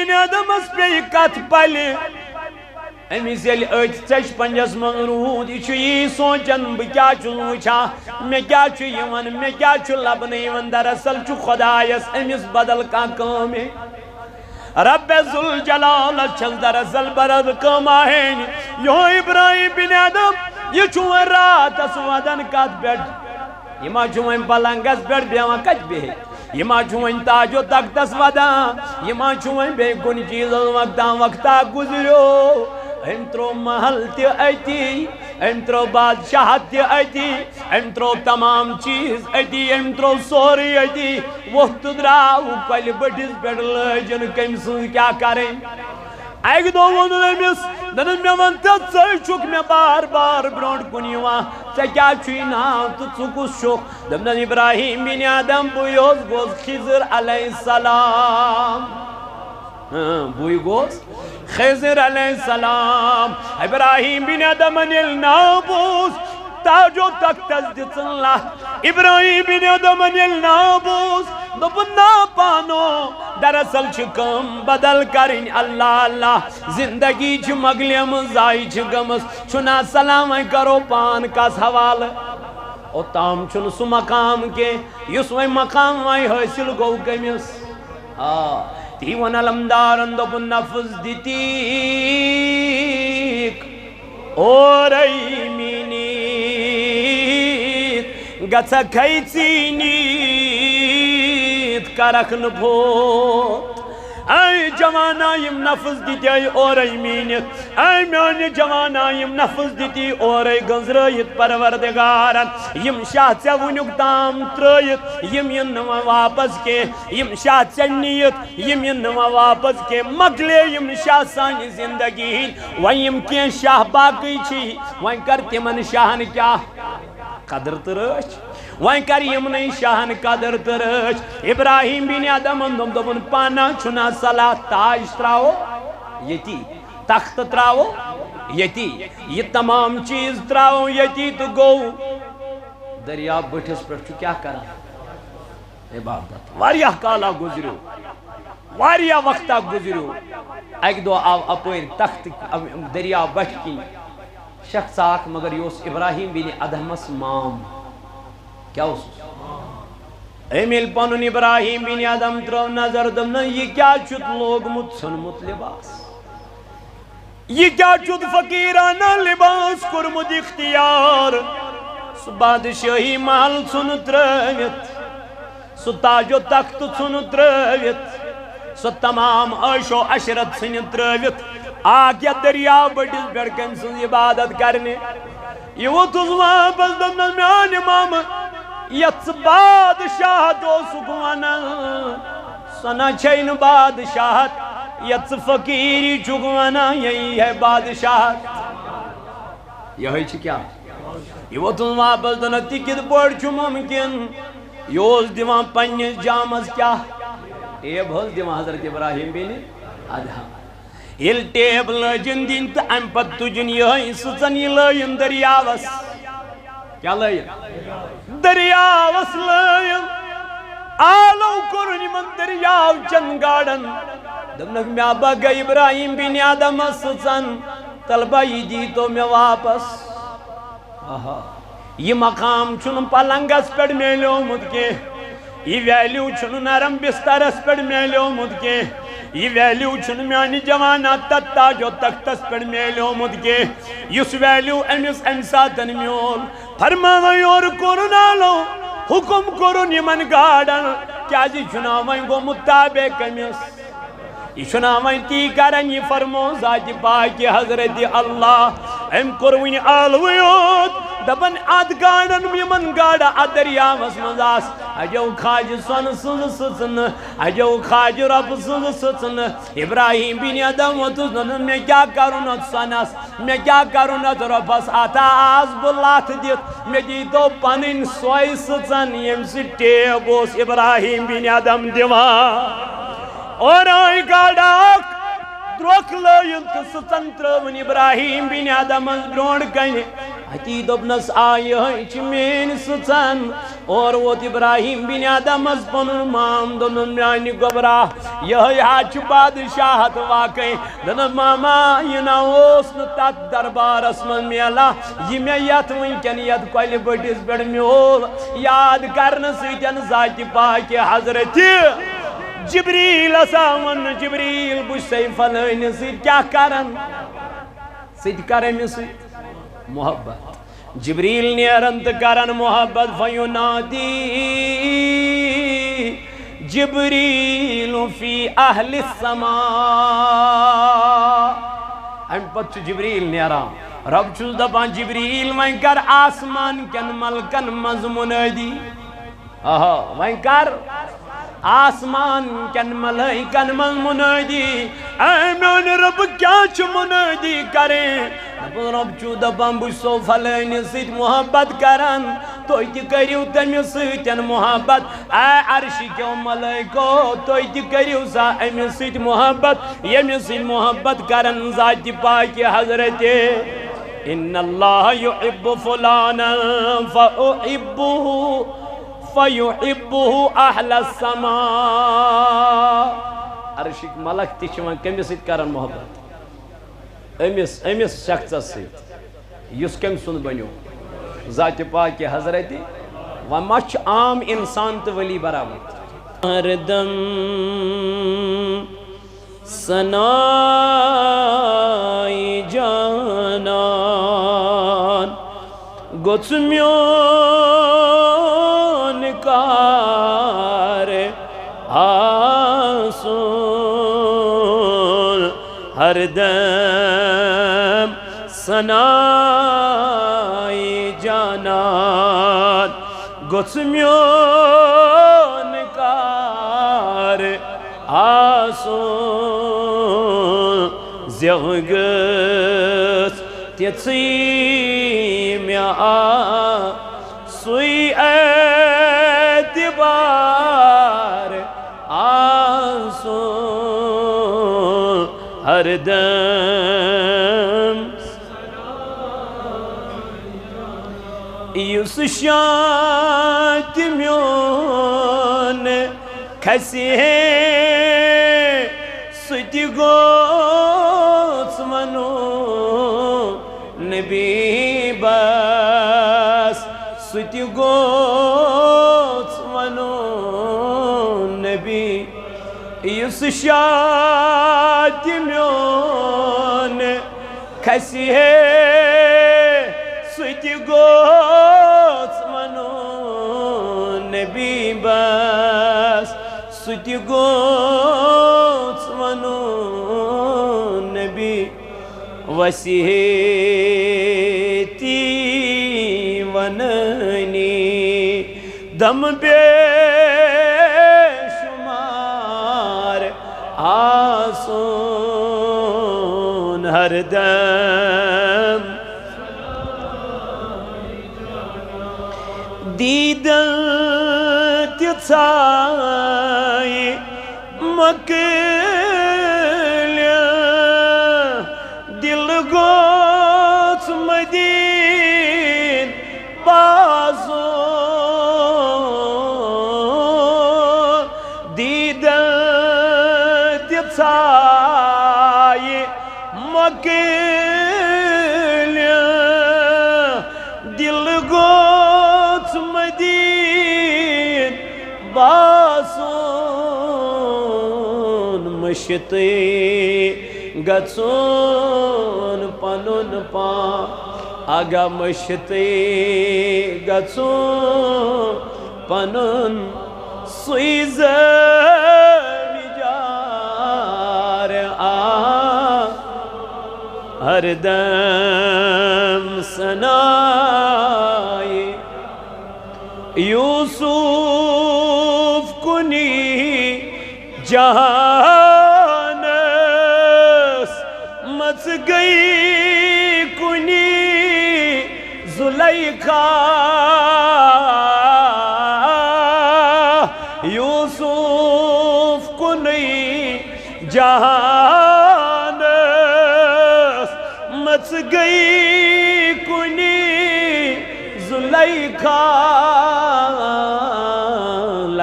بن Adams پی کت پلہِ أمِس ییٚلہِ أتھۍ ژچ پنجس منٛز روٗد یہِ چھُ یی سونٛچان بہٕ کیٛاہ چھُس وٕچھان مےٚ کیٛاہ چھُ یِوان مےٚ کیٛاہ چھُ لبنہٕ یِوان دراصل چھُ خۄدایس أمِس بدل کانٛہہ کٲم رب ذوالجلالس چھس دراصل بدل کٲمہ ہیٚنۍ یِہوے ابراہیم بن آدم یہِ چھُ وۄنۍ راتس ودان کتھ پٮ۪ٹھ یہِ ما چھُ وۄنۍ پلنگس پٮ۪ٹھ بیٚہوان کتہِ بیٚہہِ یہِ ما چھُ وۄنۍ تاجو تختس ودان یہِ ما چھُ وۄنۍ بیٚیہِ کُنہِ چیٖزس وقتاہ گُزریو أمۍ ترٛوو محل تہِ أتی أمۍ ترٛوو بادشاہت تہِ أتی أمۍ ترٛوو تمام چیٖز أتی أمۍ ترٛوو سورُے أتی ووٚتھ تہٕ درٛاو کۄلہِ بٔٹھِس پٮ۪ٹھ لٲجِن کٔمۍ سٕنٛز کیٛاہ کَرٕنۍ اکہِ دۄہ ووٚنُن أمِس دوٚپُن مےٚ وَن تہٕ ژٕ چھُکھ مےٚ بار بار برٛونٛٹھ کُن یِوان ژےٚ کیٛاہ چھُے ناو تہٕ ژٕ کُس چھُکھ دوٚپنس ابراہیم بن آدم بٕے گوس خضر علیہ السلام بٕے گوس خضر علیہ السلام ابراہیم بن آدمن ییٚلہِ ناو بوٗز تاجو تختس دِژٕن لتھ ابراہیم بن آدمن ییٚلہِ ناو بوٗز دوٚپُن نا پانو دراصل چھِ کٲم بدل کَرٕنۍ اللہ اللہ زندگی چھِ مۄکلیمٕژ ضایہِ چھِ گٔمٕژ چھُنا سلام وۄنۍ کرو پان کس حوالہٕ اوٚتام چھُنہٕ سُہ مقام کیٚنٛہہ یُس وۄنۍ مقام وۄنۍ حٲصِل گوٚو کٔمِس تی ووٚن علمدارن دوٚپُن نفظ دِتیٖک اورَے میٖنِتھ گژھکھَے ژی نیٖت کرکھ نہٕ پھوت اے جوانا یم نفظ دِتے اورَے میٖنِتھ اے میانہِ جوانا یم نفظ دِتی اورَے گنٛزرٲیِتھ پروردگارن یم شاہ ژےٚ وُنیُک تام ترٛٲیِتھ یم یِن نہٕ وۄنۍ واپس کیٚنٛہہ یم شاہ ژےٚ نِیِتھ یم یِن نہٕ وۄنۍ واپس کیٚنٛہہ مۄکلے یم شاہ سانہِ زندگی ہِنٛدۍ وۄنۍ یم کیٚنٛہہ شاہ باقٕے چھِ وۄنۍ کر تِمن شاہن کیٛاہ قدر تہٕ رٲچھ وۄنۍ کر یِمنٕے شاہن قدر تہٕ رٲچھ ابراہیم بن آدمن دوٚپُن پانا چھُنا صلاح تاج ترٛاوو ییٚتی تختہٕ ترٛاوو ییٚتی یہِ تمام چیٖز ترٛاوو ییٚتی تہٕ گوٚو دٔریاو بٔٹھِس پٮ۪ٹھ چھُ کیٛاہ کران عبادت واریاہ کالا گُزریو واریاہ وقتہ گُزریو اکہِ دۄہ آو اپٲرۍ تختہٕ دٔریاو بٔٹھۍ کِنۍ شخص اکھ مگر یہِ اوس ابراہیم بن آدمس مام کیا اوس أمۍ ییٚلہِ پنُن ابراہیم بن آدم ترٛٲو نظر دوٚپنس یہِ کیٛاہ چھُتھ لوگمُت ژھیوٚنمُت لباس یہِ کیٛاہ چھُتھ فقیٖرانہ لباس کوٚرمُت اختیار سُہ بادشٲہی محل ژھُنہٕ ترٛٲوِتھ سُہ تاجو تختہٕ ژھُنہٕ ترٛٲوِتھ سۄ تمام عٲشو عشرت ژھٕنِتھ ترٛٲوِتھ آکھ یتھ دٔریاو بٔٹھِس پٮ۪ٹھ کٔمۍ سٕنٛز عبادت کرنہِ یہِ ووٚتھُس واپس دوٚپنس میانہِ مامہٕ یتھ ژٕ بادشاہت اوسُکھ ونان سۄ نہ چھے نہٕ بادشاہت یتھ ژٕ فقیٖری چھُکھ ونان یہی ہے بادشاہت یہے چھِ کیٛاہ یہِ ووٚتھُس واپس دوٚپنس تہِ کِتھ پٲٹھۍ چھُ مُمکِن یہِ اوس دِوان پننِس جامس کیٛاہ ٹیب حظ دِوان حضرت ابراہیم بن آدم ییٚلہِ ٹیب لٲجِن دِنۍ تہٕ امہِ پتہٕ تُجِن یِہوٚے سٕژن یہِ لٲیِن دٔریاوس کیٛاہ لٲیِن دٔریاوس لٲیِن آلو کوٚرُن یِمن دٔریاو چٮ۪ن گاڈن دوٚپنکھ مےٚ بگے ابراہیم بن آدمس سٕژن طلبہ یہِ دیٖتو مےٚ واپس یہِ مقام چھُنہٕ پلنگس پٮ۪ٹھ میلیومُت کیٚنٛہہ یہِ ویلیوٗ چھُنہٕ نرم بسترس پٮ۪ٹھ میلیومُت کیٚنٛہہ یہِ ویلیوٗ چھُنہٕ میانہِ جوانا تتھ تاجو تختس پٮ۪ٹھ میلیومُت کیٚنٛہہ یُس ویلیوٗ أمِس امہِ ساتن میول فرماوَن یورٕ کوٚرُن آلو حُکُم کوٚرُن یِمن گاڈن کیٛازِ یہِ چھُنا وۄنۍ گوٚمُت تابع کٔمِس یہِ چھُنا وۄنۍ تی کران یہِ فرمو ذاتِ پاکہِ حضرت اللہ أمۍ کوٚر وٕنہِ ٲلوٕے یوت دپن اتھ گاڈن یِمن گاڈٕ اتھ دٔریاوس منٛز آسہٕ اجو خاجہِ سۄنہٕ سٕنٛز سٕژنہٕ اجو خاجہِ رۄبہٕ سٕنٛز سٕژنہٕ ابراہیم بن آدم ووٚتھُس دوٚپُن مےٚ کیٛاہ کرُن اتھ سۄنس مےٚ کیٛاہ کرُن اتھ رۄبس اتھا آس بہٕ لتھ دِتھ مےٚ دیٖتو پنٕنۍ سۄے سٕژن ییٚمہِ سۭتۍ ٹیب اوس ابراہیم بن آدم دِوان اور آے گاڈٕ اکھ درٛوٚکھ لٲیِن تہٕ سٕژن ترٛٲوٕن ابراہیم بن آدمس برٛونٛٹھ کنہِ اتی دوٚپنس آ یِہوٚے چھِ میٛٲنۍ سٕژن اور ووت ابراہیم بن آدم از پنن مام دنن میانی گبرا یہ ہاچ بادشاہت واقعی دنن ماما یہ ناوس نتات دربار اسمن میلا یہ میں یت ونکن یت کوئی بڑیس بڑ میول یاد کرن سیتن ذات پاک حضرت جبریل اساون جبریل بش سیف علین سید کیا کرن سید کرن سید محبت جبریل نیرنت کرن محبت فینادی جبریل فی اہل السماء ام پت جبریل نیران رب چھوز دپان جبریل وائن کر آسمان کن ملکن مضمونی وائن کر آسمان کن ملائکن من منادی اے میون رب کیا چھ منادی کریں رب چو دپان بش صوف علین سید محبت کرن توی تی کریو تمی سیتن محبت اے عرشی کیوں ملائکو توی تی کریو سا امی سید محبت یمی سید محبت کرن ذات پاک حضرت ان اللہ یحب فلانا فأحبه فَيُحِبُّهُ أَحْلَ السَّمَاءِ عرشک ملک تیچوان کمی سید کرن محبت امیس شخص سید یس کم سن بنیو ذات پاک حضرت ومچ عام انسان تو ولی برابر ہردم سنائی جانان گوچمیون کار آسون ہر دم سنائی جانان گوچمیون کار آسون زیغس تیچی میا سوی اعتبار آسون ہر دم یس شانت میون کسی ہے ستی گوس منو نبی بس ستی گوس منو نبی یس شانت میون کسی ہے ستی گوس منو نبی بس ستی گوس منو نبی وسیحتی وننی دم بے شمار آسون ہر دم دیدن تیچائی مکل دل گوچ مدین بازو دیدن تیچائی مکل دل گوچ مدین بازون مشتی گچون پنن پا آگا مشتی گچون پنن سویز ویجار ہر دم سنائی یوسف کنی جہانس مچ گئی کنی زلیخا یوسف کنی جہانس مچ گئی کنی زلیخا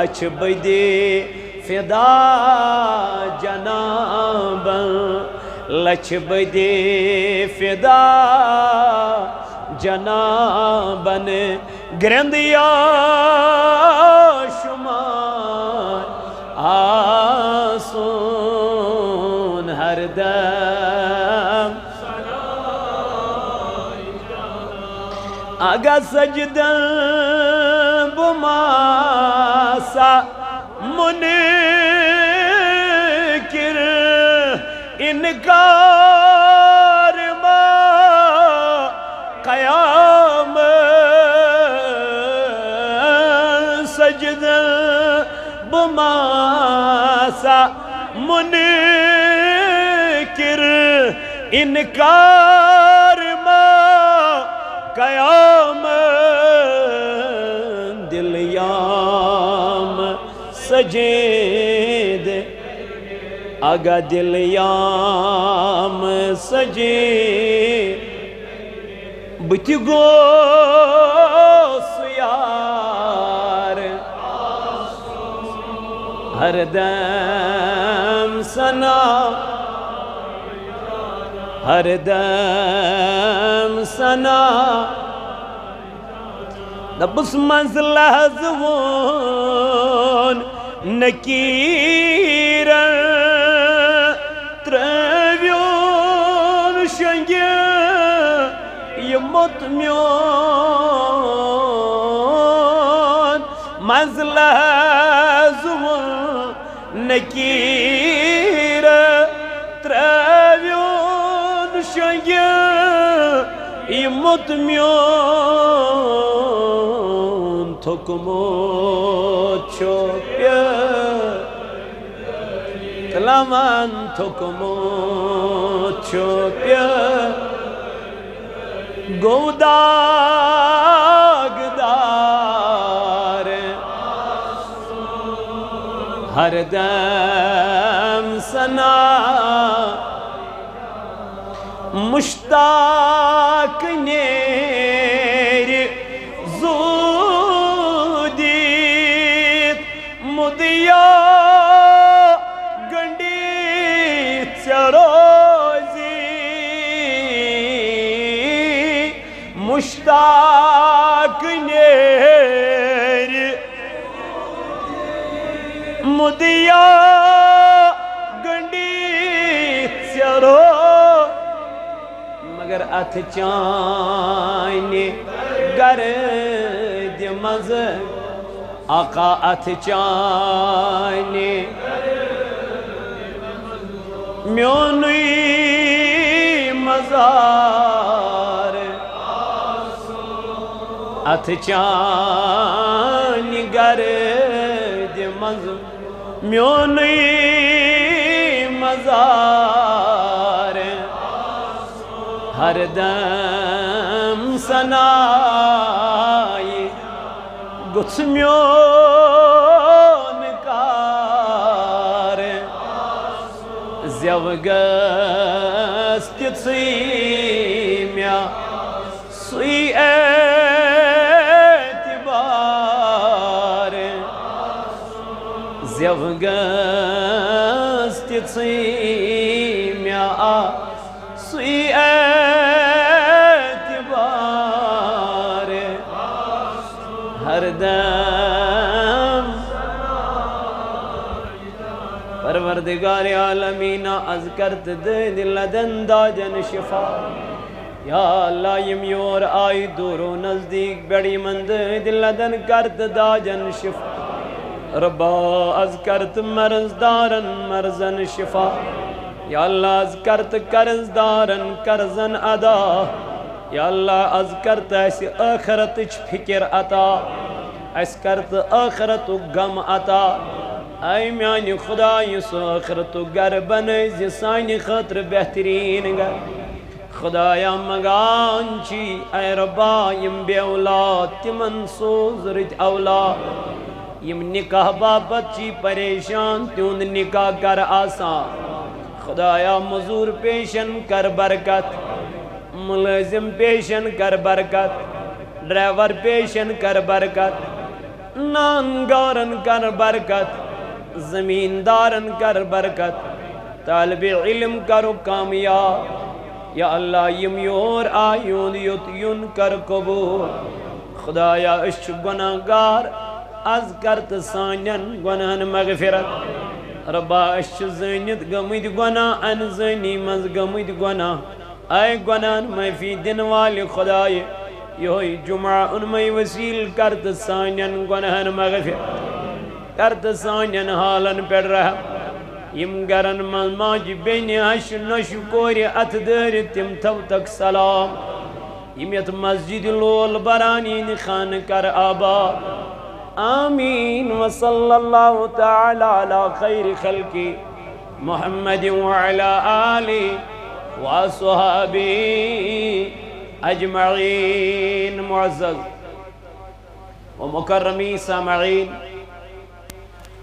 لچھ بدی فدا جنابن لچھ بدی فدا جنابن گرندیا شمار آسون ہر دم آگا سجدن بماسا منکر انکار ما قیام سجدن بماسا منکر انکار ما قیام دل یام سجید آگا دل یام سجید بتی گوس یار ہر دم سنا ہر دم سنا دبس منزل لحظون نکیرن ترویون شنگی یمت میون منزل لحظون نکیرن ترویون شنگی یمت میون تھکمو چھوپیا تلامن تھکمو چھوپیا گوداگدار ہر دم سنا مشتاق نیر زودیت مدیا گنڈیت سروزی مشتاق نیر مدیا گنڈیت سروزی مگر اتھ چانے گرد مز آقا اتھ چانے میونی مزار اتھ چانے گرد مز میونی مزار ہر دم سنائی گچھ میون کار زیوگست سیمیا سوی اعتبار زیوگست سیمیا سوی اعتبار ہر دم پروردگار عالمین از کرت دل لدن داجن شفا یا اللہ یم یور آئی دور و نزدیک بڑی مند دل لدن کرت داجن شفا ربا از کرت مرز دارن مرزن شفا یا اللہ از کرت کرز دارن کرزن ادا یا اللہ از کرت ایسی آخرت فکر عطا ایس کرت آخرت غم عطا اے میانی خدا یس آخرت گر بنی زسانی خطر بہترین گر خدایا مگان چی اے ربا یم بے اولاد تمن سوز رج اولاد یم نکاح بابت چی پریشان تیون نکاح کر آسان خدایا مزور پیشن کر برکت ملازم پیشن کر برکت ڈرائیور پیشن کر برکت نانگارن کر برکت زمیندارن کر برکت طالب علم کرو کامیاب یا اللہ یم یور آیون یت یون کر قبول خدایا اش گناہ گار از کرت سانین گناہن مغفرت ربا اش زینت گمید گناہ ان زینی مز گمید گناہ اے گناہن معافی دن والی خدای یہوئی جمعہ ان میں وسیل کرت سانین گناہن مغفرت کرت سانین حالن پر رحم یم گرن من ماجی بینی ہش نش کوری ات دیر تم تھو تک سلام یم یت مسجد لول برانی خان کر آباد آمین وصلی اللہ تعالی علی خیر خلقی محمد وعلا آلی وصحابی اجمعین معزز و مکرمی سامعین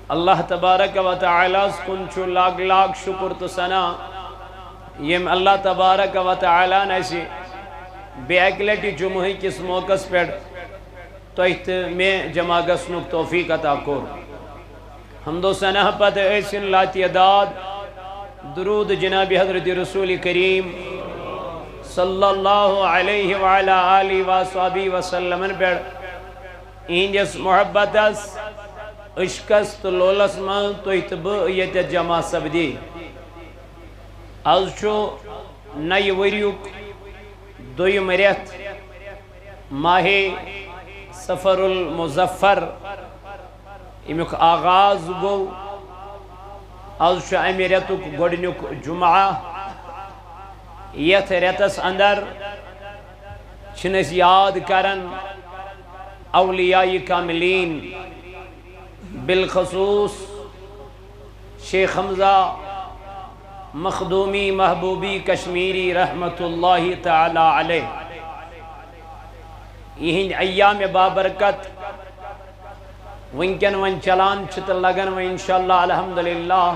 اللہ تبارک و تعالی سکن چھو لاغ لاغ شکر تو سنا یم اللہ تبارک و تعالی نیسی بے اکلیٹی جمعی کس موقع پر تویت میں جمع گسنک توفیق عطا کور حمد و سنہ پت ایسن لا تعداد درود جناب حضرت رسول کریم صلی اللہ علیہ وعلا آلہ وصحبہ وسلم پر انجس محبتس عشقس تو لولس من تویت بہیت جمع سبدی از چھو نئی وریوک دویم ریت ماہ سفر المظفر امیک آغاز گو از چھو امی ریتک گوڑنک جمعہ یت ریتس اندر چھنس یاد کرن اولیاء کاملین بالخصوص شیخ حمزہ مخدومی محبوبی کشمیری رحمت اللہ تعالی علیہ یہ ایام بابرکت ونکن ون چلان چھت لگن و انشاءاللہ الحمدللہ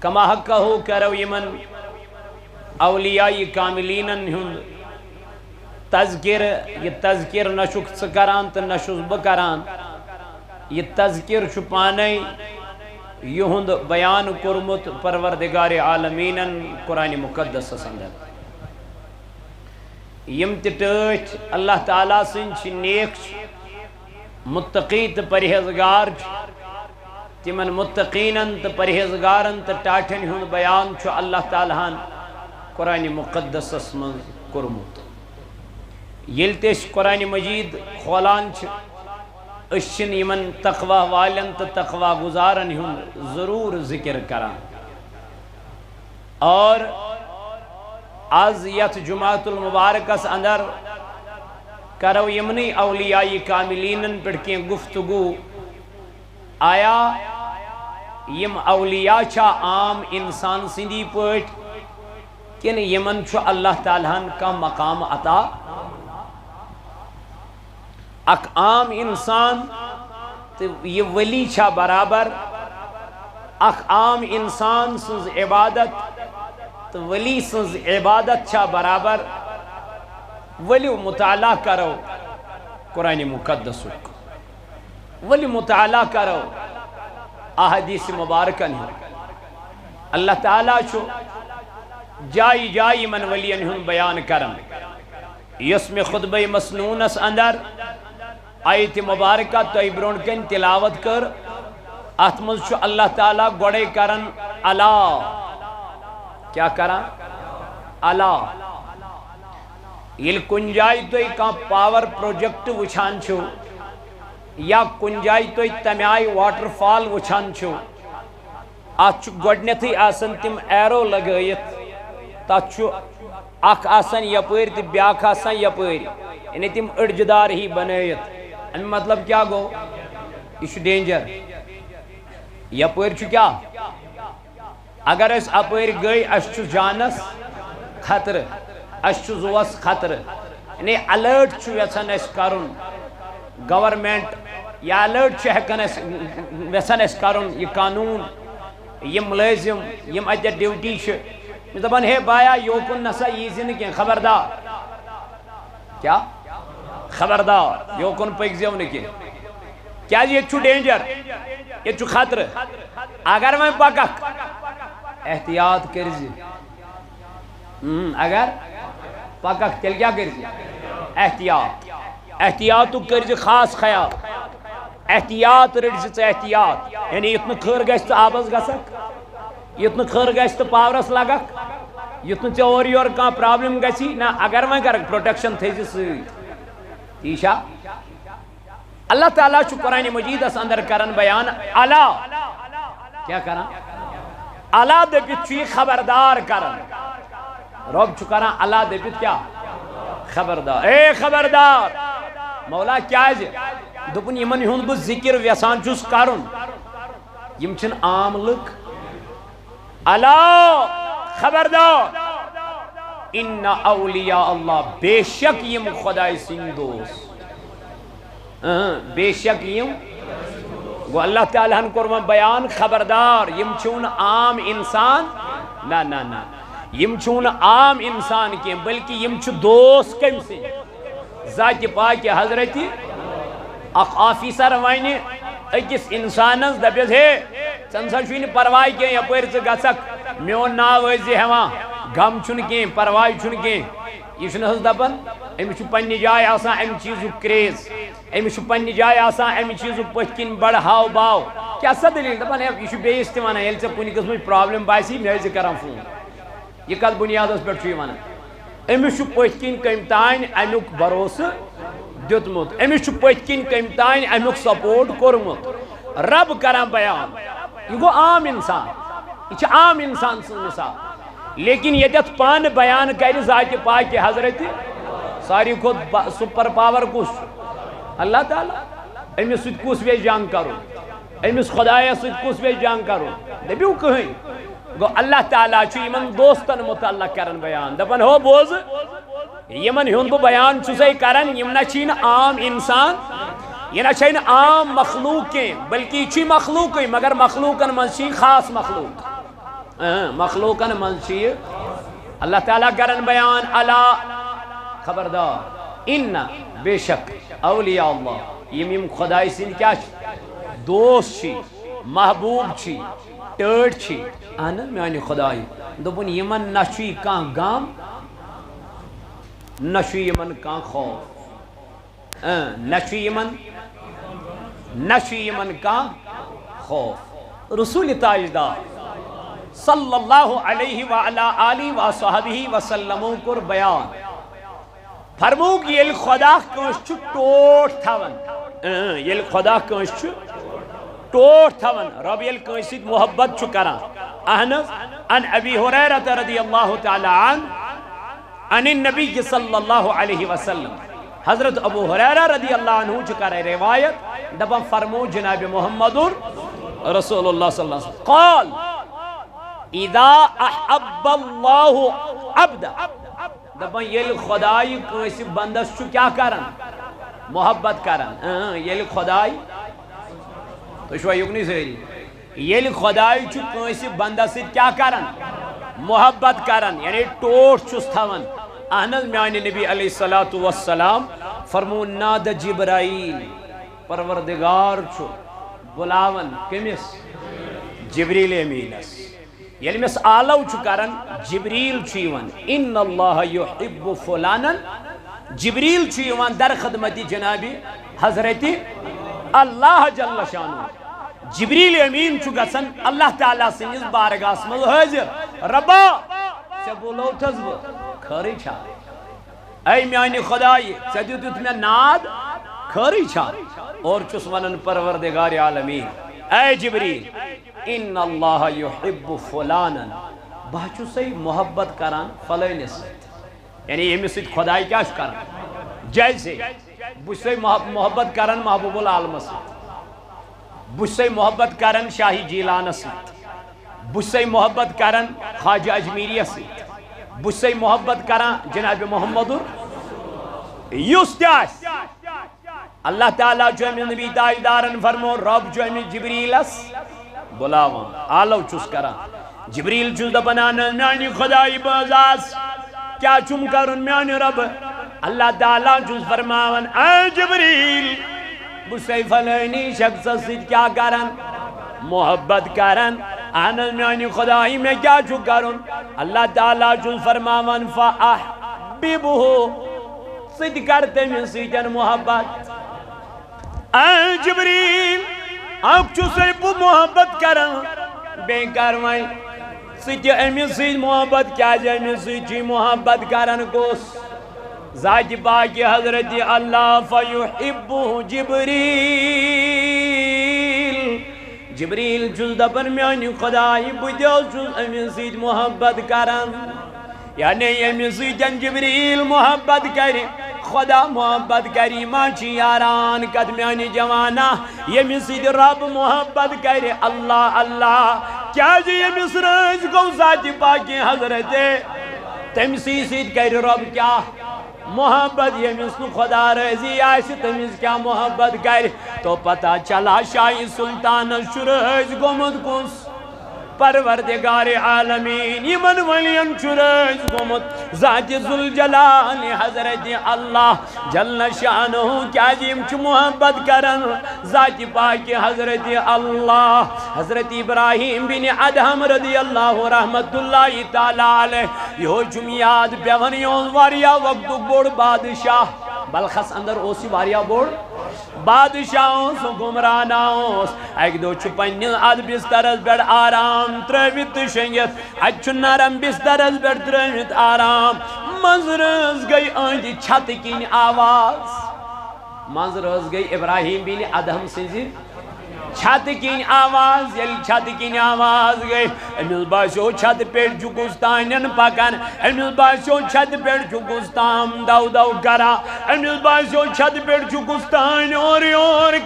کما حقہ کرو یمن اولیاء کاملینن ہند تذکر یہ تذکر نشک سکران تو نشک بکران یہ تذکر چھپانے یہند بیان کرمت پروردگار عالمینن قرآن مقدس سندر یم تٹیچ اللہ تعالیٰ سنچ نیک متقی تو پرہیزگار تمن متقینن تو پرہیزگارن تو ٹاٹھن ہند بیان چھو اللہ تعالیٰ قرآن مقدس من کرمت یلتش قرآن مجید کھولان اشن یمن تقوی والن تو تقوی گزارن ہند ضرور ذکر کران اور آز یت جمعۃ المبارکس اندر کرو یمنی اولیاء کاملینن پر کی گفتگو آیا یم اولیاء چھا عام انسان سندی پوٹ کن یمن چھو اللہ تعالیٰ کا مقام عطا اک عام انسان تو یہ ولی چھا برابر اک عام انسان سنز عبادت تو ولی سنز عبادت چھا برابر ولی مطالعہ کرو قرآن مقدس ولی مطالعہ کرو احادیث مبارکن اللہ تعالیٰ چھو جائی جائی من ولین ہن بیان کرم یس میں خطبہ مسنونس اندر آیت مبارکہ تو برون کن تلاوت کر اتمز چھو اللہ تعالیٰ گوڑے کرن اللہ کیا کرن اللہ یہ کنجائی تو ایک پاور پروجیکٹ وچھان چھو یا کنجائی تو تمیائی واٹر فال وچھان چھو آج گوڑنیتی آسن تم ایرو لگئیت تا چھو اخ آسن یپر تی بیاک آسن یپر انہیں تم ارجدار ہی بنائیت ان مطلب کیا گو اس ڈینجر یپر چھو کیا اگر اس اپر گئی اس چھو جانس خطر اس چھو زوس خطر انہیں الرٹ چھو یسن اس کرن گورنمنٹ یا الرٹ چھو یسن اس کرن یہ قانون یہ ملازم یہ اجر ڈیوٹی چھو دپان ہے بایا یوکن نسا یہ زندگی خبردار کیا خبردار یوکن پکزیو نکی کیا یہ چھو ڈینجر یہ چھو خطر اگر میں پکک احتیاط کرزی اگر پکک تیل کیا کرزی احتیاط کرزی خاص خیال احتیاط رٹزی احتیاط یعنی اتنا خیر گشت آبس گسک اتنا خیر گشت پاورس لگک اتنا چور یور کان پرابلم گسی نا اگر میں کرک پروٹیکشن تھیزی سی تیشا اللہ تعالیٰ چھو قرآن مجید اس اندر کرن بیان علا کیا کرن علا دے پیت چھوئی خبردار کرن رب چھو کرن علا دے پیت کیا خبردار اے خبردار مولا کیا ہے دپن یمن ہون بس ذکر ویسان چھوس کرن یم چھن عام لک علا خبردار ان اولیاء اللہ بے شک یم خدای سن دوست بے شک یم گو اللہ تعالیٰ ہن کرم بیان خبردار یم چون عام انسان نا یم چون عام انسان کی بلکہ یم چو دوست کم سے ذات پاک حضرتی اخ آفیسر وائنی اکس انسانس دپیس ہے چنسا چھوئی پروائی کی یا پیر سے گسک میون ناوزی ہوا غم چھن کی پروائی چھن کی یہ چھن حس دپن امی چھو پنی جائے آسان امی چیزو کریز امی چھو پنی جائے آسان امی چیزو پچکن بڑھ ہاو باو کیا سا دلیل دپن ہے یہ چھو بے استمانا ہے سے کنی قسم پرابلم باسی میں ذکرم فون یہ کل بنیاد اس پر چھوئی مانا امی چھو پچکن کمتائن امیک بروس دیتمت امی چھو پچکن کمتائن امیک سپورٹ کرمت رب کرم بیان یہ گو عام انسان یہ چھو عام انسان سن مثال لیکن یہ دیت پان بیان کری ذات پاک حضرت ساری خود سپر پاور کس اللہ تعالیٰ امیس سید کس وی جان کرو امیس خدای سید کس وی جان کرو دبیو کہیں گو اللہ تعالیٰ چھو یمن دوستن متعلق کرن بیان دپن ہو بوز یمن ہون بو بیان چھو کرن یمنا چھین عام انسان یہ نہ چھین عام مخلوقیں بلکہ چھوئی مخلوقیں مگر مخلوقن من چھی خاص مخلوق مخلوقن من چھی اللہ تعالیٰ کرن بیان علا خبردار ان بے شک اولیاء اللہ یم خدای سن کیا دوست چھی محبوب چھی ٹرٹ چھی آنا میانی خدای دپن یمن نشوی کان گام نشوی یمن کان خوف نشوی یمن کان خوف رسول تاجدار صلی اللہ علیہ وعلا آلہ وصحبہ وسلم کر بیان فرموگ یل خدا کنس چھو ٹوٹ تھون یل خدا کنس چھو ٹوٹ تھون رب یل کنس محبت چھو کران احنف ان ابی حریرہ رضی اللہ تعالی عن النبی صلی اللہ علیہ وسلم حضرت ابو حریرہ رضی اللہ عنہ چکا رہے روایت دبا فرمو جناب محمد رسول اللہ صلی اللہ علیہ وسلم قال اذا احب اللہ عبد دبا یل خدای کنسی بندس چھو کیا کرن محبت کرن یل خدای تو شوئی یکنی سہری یل خدای چھو کنسی بندس کیا کرن محبت کرن یعنی ٹوٹ چھس تھون احنز میانی نبی علیہ السلام فرمون ناد جبرائیل پروردگار چھو بلاون کمیس جبریل امینس یعنی مس آلو چھو کرن جبریل چھویون ان اللہ یحب فلانا جبریل چھویون در خدمتی جنابی حضرت اللہ جل شانو جبریل امین چھو گسن اللہ تعالیٰ سنیز بارگاس مل حضر ربا سے بولو تزبو کھری چھا اے میانی خدای سے دیتو تمہیں ناد کھری چھا اور چس ونن پروردگار عالمین اے جبریل ان اللہ یحب فلانا بہچو سے محبت کران فلینس یعنی یہ مسجد خدای کیا کران جیسے بچ سے محبت کران محبوب العالم سے بچ سے محبت کران شاہی جیلان سے بچ سے محبت کران خواجہ اجمیری سے بچ سے محبت کران جناب محمد یوستیاس اللہ تعالیٰ جو ہمیں نبی تاجدارن فرمو رب جو ہمیں جبریلس بلاوان آلو چس کران جبریل چس دا بنانا میانی خدای بازاس کیا چم کرن میانی رب اللہ تعالیٰ جس فرماون اے جبریل بسے فلانی شخص سید کیا کرن محبت کرن آنن میانی خدای میں کیا چھو کرن اللہ تعالیٰ جس فرماون فَأَحْبِبُهُ سید کرتے میں سیدن محبت اے جبریل آپ چھو سے محبت کرن بے کروائیں سید امی سید محبت کیا جائے امی سید چی محبت کرن کوس ذات پاک حضرت اللہ فیحبہ جبریل جز دپن میانی خدای بدیو جز امی سید محبت کرن یعنی امی سیدن جبریل محبت کریں خدا محبت کری ماچی یاران کد میانی جوانا یمی سید رب محبت کرے اللہ اللہ کیا جی یمی سرج کو ذات پاکی حضرت تمسی سید کری رب کیا محبت یمی سنو خدا رضی آئیسی تمیز کیا محبت کری تو پتا چلا شاہی سلطان شرج گمد کس پروردگار عالمین یمن ولین چرز گمت ذات ذوالجلال حضرت اللہ جل شانہ کیا جیم چھ محبت کرن ذات پاک حضرت اللہ حضرت ابراہیم بن ادہم رضی اللہ رحمت اللہ تعالی علیہ یہ چم یاد پیون یون واریا وقت بوڑ بادشاہ بلخس اندر اوسی واریا بوڑ بادشاہوں سو گمراناؤں ایک دو چھپنیل آد بسترز بیڑ آرام ترویت شنگیت اچھو نرم بسترز بیڑ ترویت آرام منظرز گئی آنجی چھت کین آواز منظرز گئی ابراہیم بن ادہم سنزی چھت کین آواز یلی چھت کین آواز گئی امیل باشو چھت پیٹ چکستانین پکن امیل باشو چھت پیٹ چکستان دو دو کرا امیل باشو چھت پیٹ چکستان اور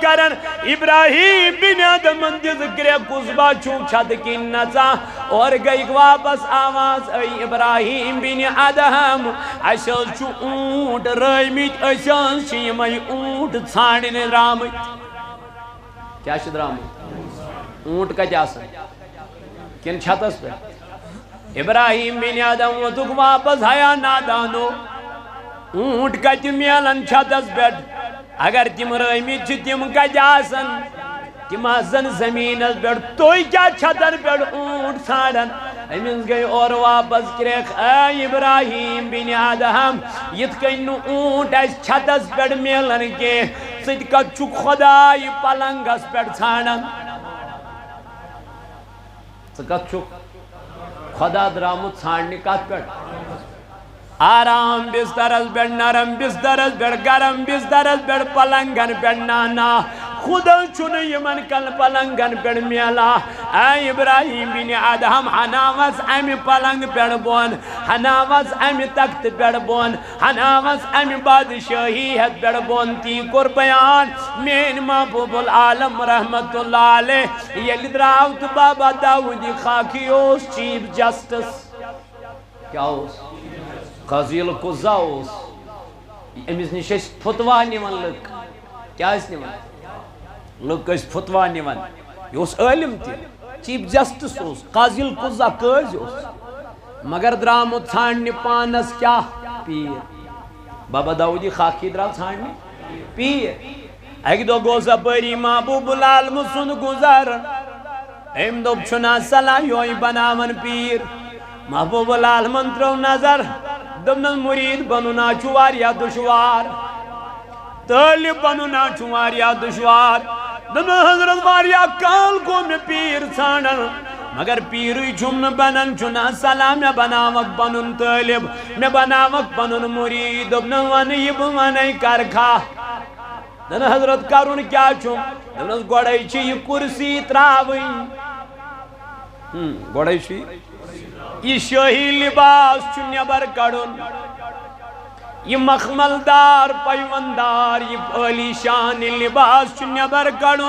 کرن ابراہیم بن ادم اندیز کرے کسبا چھو چھت کین نچا اور گئی واپس آواز اے ابراہیم بن ادم اشل چھو اونٹ رائمیت اشل شیمائی اونٹ ژھانڈنے درامت کیا شدرام اونٹ کا جاسا کن چھتس پہ ابراہیم بن ادم و تک واپس آیا نادانو اونٹ کا میلن چھتس پہ اگر تم رمی چھ تم کا جاسن تم آسن زمین پہ توی کیا چھتن پہ اونٹ ژھانڈن امس گئی اور واپس کریک اے ابراہیم بن ادم یت کن اونٹ اس چھتس پہ میلن کے سید کچھ خدای پلنگس پیٹ ژھانڈن کچھ خدا درامت ژھانڈنی کت پیٹ آرام بسترس پیٹ نرم بسترس پیٹ گرم بسترس پیٹ پلنگن پیٹ نانا خدا چھن یمن کل پلنگن پیٹ میلا اے ابراہیم بن ادم ہناوس امی پلنگ پیٹ بون ہناوس امی تخت پیٹ بون ہناوس امی بادشاہی ہے پیٹ بون تی کور بیان مین محبوب العالم رحمت اللہ علیہ یلی دراوت بابا داودی خاکی اوس چیف جسٹس کیا اوس قضیل قضا اوس امس نش فتوا نیون لک کیا اس نیون لک اس فتوا نیون یہ اس عالم تی چیف جسٹس اوس قاضی القضا قاض اوس مگر درامت ژھانڈنی پانس کیا پیر بابا داودی خاکی دراو ژھانڈنی پیر ایک دو گو سپری محبوب العالم سن گزر ام دوب چھنا صلاح یوئی بناون پیر محبوب العالم ترو نظر دمن مرید بنونا چواریا دشوار طالب بنونا چواریا دشوار دمن حضرت واریا کال کو میں پیر ژھانڈن مگر پیروی چھم بنن چنا سلام میں بناوک بنن طالب میں بناوک بنن مرید ابن ونی بمانی کرکھا دن حضرت کرون کیا چھم دن گوڑائی چھی یہ کرسی تراوی گوڑائی چھی یہ شاہی لباس چنیا بر کڑن یہ مخملدار پیوندار یہ علی شان لباس چنیا بر کڑن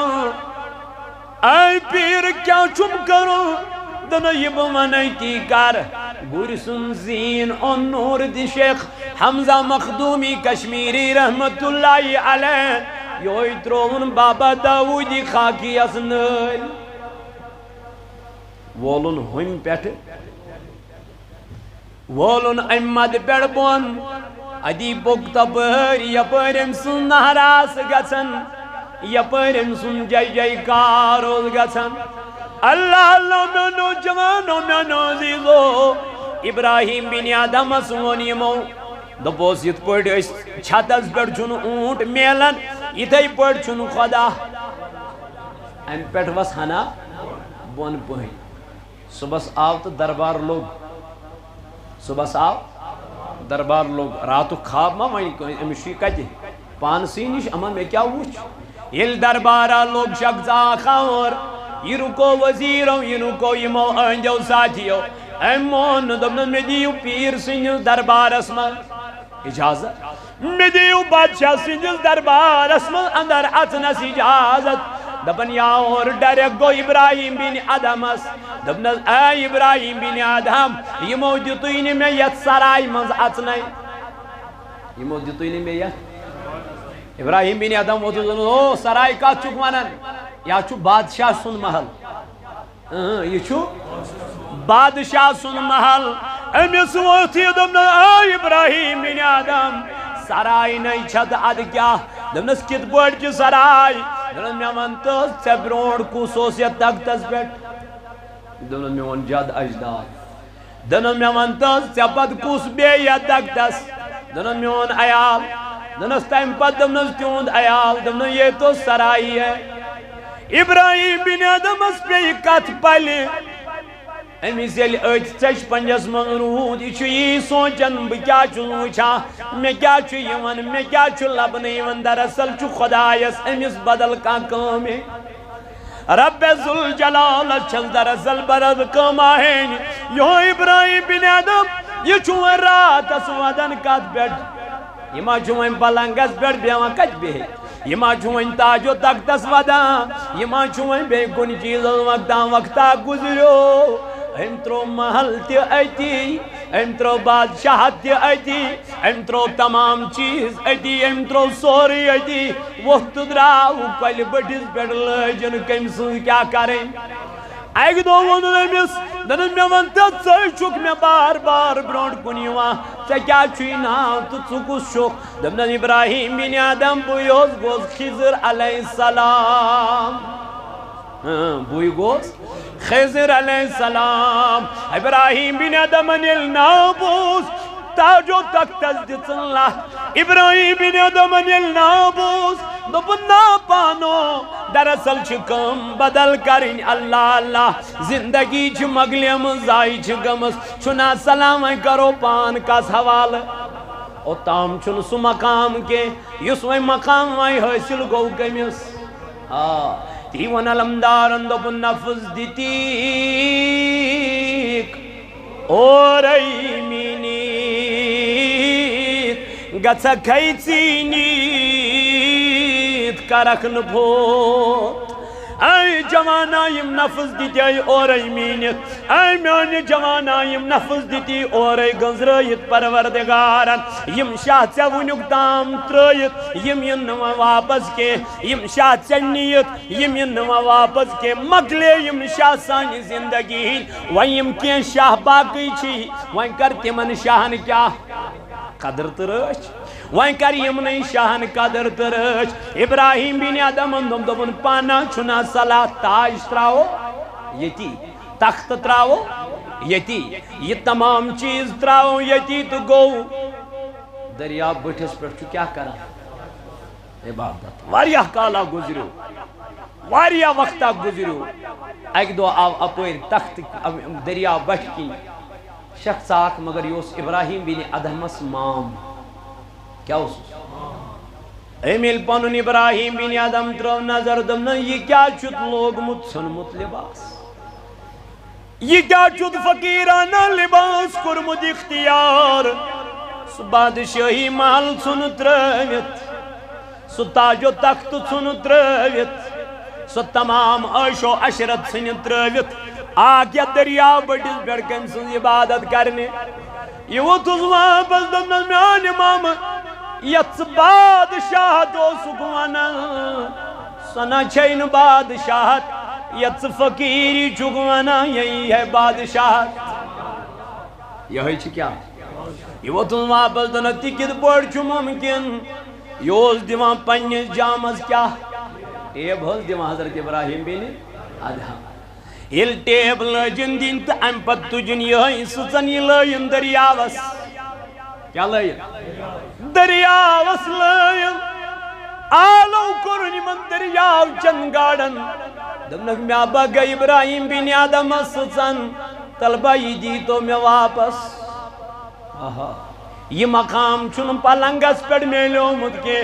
اے پیر کیا چھم کرو دنو یہ بمانی تی کر گوری سنزین ان نور دی شیخ حمزہ مخدومی کشمیری رحمت اللہ علیہ یوئی ترون بابا داودی خاکی اسنل وولن ہوئم پیٹھ وولن امد پیڑ بون ادی پوک تپر یپرم سن نہراس گژھن یپرم سن جے جے کار گژھن اللہ اللہ میانو جوانو میانو عزیزو ابراہیم بن آدمس وون یمو دپوس یت پٲٹھۍ أسۍ چھتس پٮ۪ٹھ چھُنہٕ اوٗنٹ میلان یِتھَے پٲٹھۍ چھُنہٕ خۄدا امہِ پٮ۪ٹھ وس ہنا بۄن پٔہنۍ صُبحس آو تہٕ دربار لوٚگ صُبحس آو دربار لوٚگ راتُک خواب ما وۄنۍ أمِس چھُ یہِ کتہِ پانسٕے نِش اما مےٚ کیٛاہ وُچھ ییٚلہِ دربارا لوٚگ شخصا خور یہ رکو وزیرو یہ رکو یمو أنٛدیو ساتھیو أمۍ مون نہٕ دوٚپنَس مےٚ دِیِو پیٖر سٕنٛدِس دربارس منٛز اجازت مےٚ دِیِو بادشاہ سٕنٛدِس دربارس منٛز اندر اژنس اجازت دپن یا اور ڈائریکٹ گو ابراہیم بن آدمس دپنس اے ابراہیم بن آدم یمو دِتُے نہٕ مےٚ یتھ سراے منٛز اژنَے یمو دِتُے نہٕ مےٚ یتھ ابراہیم بن آدم ووتُس او سراے کتھ چھُکھ ونان یا چھُ بادشاہ سُنٛد محل یہ چھُ بادشاہ سُنٛد محل أمِس ووٚتھ یہِ دوٚپنس اے ابراہیم بن آدم سراے نَے چھےٚ تہٕ اَدٕ کیٛاہ دوٚپنس کِتھ پٲٹھۍ چھِ سراے دوٚپنس مےٚ وَن تہٕ ژےٚ برٛونٛٹھ کُس اوس یتھ تختس پٮ۪ٹھ دوٚپنس میون جد اجداد دوٚپنس مےٚ وَن تہٕ ژےٚ پتہٕ کُس بیٚیہِ یتھ تختس دوٚپنس میون عیال دوٚپنس تمہِ پتہٕ دوٚپنس تِہُنٛد عیال دوٚپنس یہ تو سرائی ہے ابراہیم بن آدمس پیٚیہِ کتھ پلہِ أمِس ییٚلہِ أتھۍ ژٔچ پنٛجس منٛز روٗد یہِ چھُ یی سونٛچان بہٕ کیٛاہ چھُس وٕچھان مےٚ کیٛاہ چھُ یِوان مےٚ کیٛاہ چھُ لبنہٕ یِوان دراصل چھُ خۄدایس أمِس بدل کانٛہہ کٲم رب ذوالجلالس چھَس دراصل بدل کٲمہ ہیٚنۍ یِہوے ابراہیم بن آدم یہِ چھُ وۄنۍ راتس ودان کتھ پٮ۪ٹھ یہِ ما چھُ وۄنۍ پلنٛگس پٮ۪ٹھ بیٚہوان کتہِ بیٚہہِ یہِ ما چھُ وۄنۍ تاجو تختس ودان یہِ ما چھُ وۄنۍ بیٚیہِ کُنہِ چیٖزس وقتا گُزریو أمۍ ترٛوو محل تہِ أتی أمۍ ترٛوو بادشاہ تہِ أتی أمۍ ترٛوو تمام چیٖز أتی أمۍ ترٛوو سورُے أتی ووٚتھ تہٕ درٛاو کۄلہِ بٔٹھِس پٮ۪ٹھ لٲجِن کٔمۍ سٕنٛز کیٛاہ کَرٕنۍ اکہِ دۄہ ووٚنُن أمِس دوٚپنس مےٚ وَن تہٕ ژٕ چھُکھ مےٚ بار بار برٛونٛٹھ کُن یِوان ژےٚ کیٛاہ چھُے ناو تہٕ ژٕ کُس چھُکھ دوٚپنس ابراہیم بن آدم بٕے گوس خضر علیہ السلام بٕے گوس خضر علیہ السلام ابراہیم بن آدمن ییٚلہِ ناو بوٗز تاجو تختس دِژٕن لتھ ابراہیم بن آدمن ییٚلہِ ناو بوٗز دوٚپُن نا پانو دراصل چھِ کٲم بدل کَرٕنۍ اللہ اللہ زندگی چھِ مۄکلیمٕژ ضایہِ چھِ گٔمٕژ چھُنا سلام وۄنۍ کرو پان کس حوالہٕ اوٚتام چھُنہٕ سُہ مقام کینٛہہ یُس وۄنۍ مقام وۄنۍ حٲصِل گوٚو کٔمِس تی ووٚن علمدارن دوٚپُن نفظ دِتیٖکھ اورَے میٖنِتھ گژھکھَے ژٕے نیٖت کرکھ نہٕ پھوت اے جوانا یم نفظ دِتے اورَے میٖنِتھ اے میانہِ جوانا یم نفظ دِتی اورَے گنٛزرٲیِتھ پروردگارن یم شاہ ژےٚ وُنیُک تام ترٛٲیِتھ یم یِن نہٕ وۄنۍ واپس کینٛہہ یم شاہ ژےٚ نِیِتھ یم یِن نہٕ وۄنۍ واپس کینٛہہ مۄکلے یم شاہ سانہِ زندگی ہِنٛدۍ وۄنۍ یم کینٛہہ شاہ باقٕے چھِ وۄنۍ کر تِمن شاہن کیٛاہ قدر تہٕ رٲچھ وۄنۍ کر یِمنٕے شاہن قدر تہٕ رٲچھ ابراہیم بن آدمن دوٚپُن پانا چھُنا صلاح تاج ترٛاوو ییٚتی تخت ترٛاوو ییٚتی یہِ تمام چیٖز ترٛاوو ییٚتی تہٕ گوٚو دٔریاو بٔٹھِس پٮ۪ٹھ چھُ کیٛاہ کران عبادت واریاہ کالا گُزریو واریاہ وقتا گُزریو اکہِ دۄہ آو اپٲرۍ تخت دٔریاو بٔٹھۍ کِنۍ شخص اکھ مگر یہِ اوس ابراہیم بن آدمس مام کیٛاہ اوسُس أمۍ ییٚلہِ پنُن ابراہیم بن آدم ترٛٲو نظر دوٚپنس یہِ کیٛاہ چھُتھ لوگمُت ژھیوٚنمُت لباس یہِ کیٛاہ چھُتھ فقیٖرانہ لباس کوٚرمُت اختیار سُہ بادشٲہی محل ژھُنہٕ ترٛٲوِتھ سُہ تاجو تختہٕ ژھُنہٕ ترٛٲوِتھ سُہ تمام عٲشو عشرت ژھٕنِتھ ترٛٲوِتھ آکھ یتھ دٔریاو بٔٹھِس پٮ۪ٹھ کٔمۍ سٕنٛز عبادت کرنہِ یہِ ووٚتھُس واپس دوٚپنس میانہِ مامہٕ یتھ ژٕ بادشاہت اوسُکھ ونان سۄ نہ چھے نہٕ بادشاہت یتھ ژٕ فقیٖری چھُکھ ونان یہی ہے بادشاہت یہے چھِ کیٛاہ یہ ووتن واپس دنت کت بڑ چھ ممکن یہ دیوان پنس جامس کیا ٹیب دیوان حضرت ابراہیم بن ادہم یل ٹیب لجن دین تو ام پت تجن یہ سچن یہ لین دریاوس کیا لین دریاوس لین آلو کرن من دریاو چن گاڑن دمنک میں آبا گئی ابراہیم بن آدم سچن طلبہ یہ دی تو میں واپس یہ مقام چھن پلنگس پر میلیو مد کے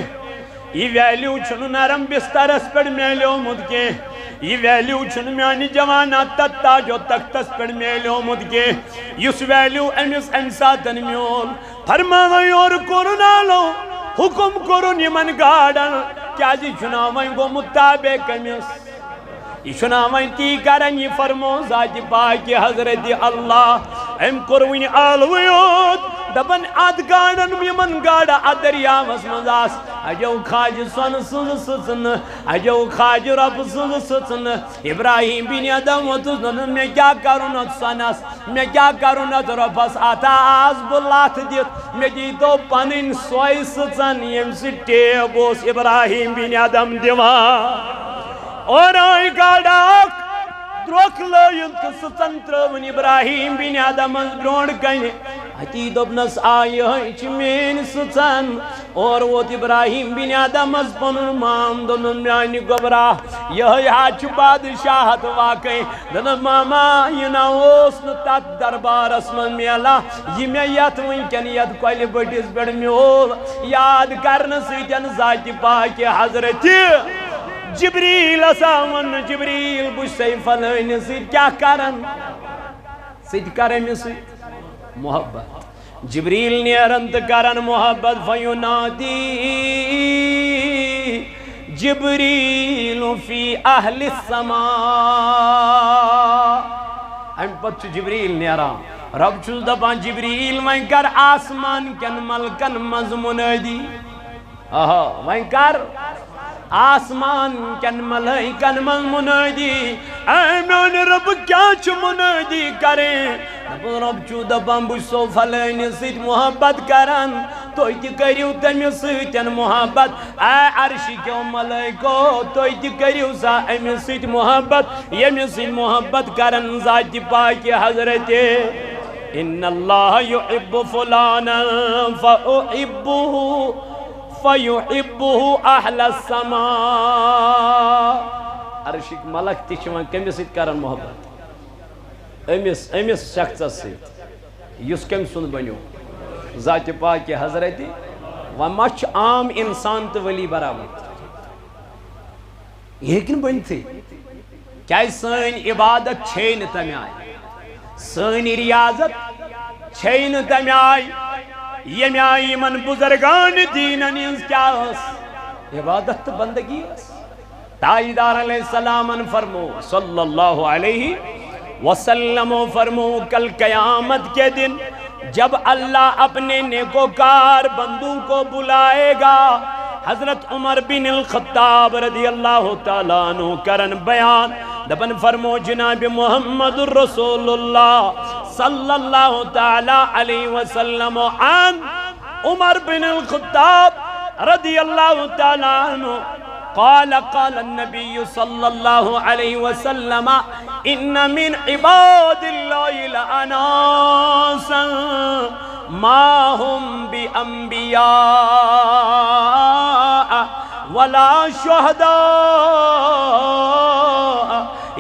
یہ ویلیو چھن نرم بسترس پر میلیو مد کے یہ ویلیو چھن میانی جوانا تتا جو تختس پر میلیو مد کے یس ویلیو امس انساتن میول فرماوی اور کرنالو حکم کرن یمن گاڑن کیا جی چھناوین گو مطابق امس یہ چھناوین تی کرن یہ فرمو ذات پاک حضرت اللہ ام کروین آلویوت دبن اد گاڑن یمن گاڑا ادریاوس مزاس اجو خاج سن سز سچن اجو خاج رب سز سچن ابراہیم بن آدم وتن میں کیا کروں سنس میں کیا کروں ربس آتا آز بلات دیت میں دی تو پنن سوئی سچن یم سٹیب اس ابراہیم بن آدم دیوان اور آئی گاڑا دروک لائن تو سچن ترون ابراہیم بن آدم برونڈ کنے حتی دبنس آئی چھ مین سچن اور وہ ابراہیم بن آدم پنن مام دنن میانی گبرا یہ چھ بادشاہت واقعی دنن ماما یہ ناوس نتات دربار اسمن میلا یہ میں یت ونکن یت کوئی بڑیس بڑ میول یاد کرن سیتن ذات پاک حضرت جبریل اساون جبریل بش سیف لین سید کیا کرن سید کرن سید محبت جبریل نیرنت کرن محبت فینادی جبریل فی اہل السماء ام پت جبریل نیران رب چھس دپان جبریل وین کر آسمان کن ملکن مزمنادی وین کر آسمان کن ملائکن من منادی اے میان رب کیا چھ منادی کریں رب چو دپان بش سو فلین سید محبت کرن تو تی کریو تمی سیتن محبت اے عرشی کیوں ملائکو تو تی کریو سا امی سید محبت یمی سید محبت کرن ذات پاک حضرت ان اللہ یحب فلانا فاحبه فَيُحِبُّهُ أَحْلَ السَّمَاءِ عرشک ملک تیچوان کمی سید کرن محبت امیس شخص سید یس کم سن بنیو ذات پاک حضرت ومچ عام انسان تو ولی برابر لیکن بنتی کیا سین عبادت چھین تمی آئی سین ریاضت چھین تمی آئی یہ میں آئی من بزرگان دینن انس کیا اس عبادت بندگی اس تائیدار علیہ السلام فرمو صلی اللہ علیہ وسلم فرمو کل قیامت کے دن جب اللہ اپنے نیکوکار بندوں کو بلائے گا حضرت عمر بن الخطاب رضی اللہ تعالیٰ عنہ کرن بیان دبن فرمو جناب محمد الرسول اللہ صلی اللہ تعالیٰ علیہ وسلم عن عمر بن الخطاب رضی اللہ تعالیٰ عنہ قال النبی صلی اللہ علیہ وسلم ان من عباد اللہ لأناسا ما هم بأنبیاء ولا شہداء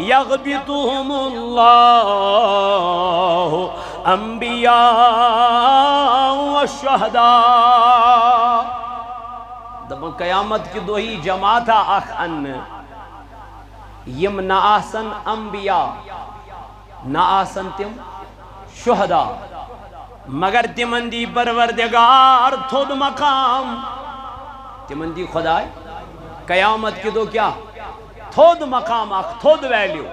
یغبطهم اللہ انبیاء والشہداء دبن قیامت کی دو ہی جماعتا اخ ان یم نہ آسن انبیاء نہ آسن تم شہداء مگر تمن دی پروردگار تھود مقام تمن دی خدای قیامت کی دو کیا تھود مقام اخ تھود ویلیو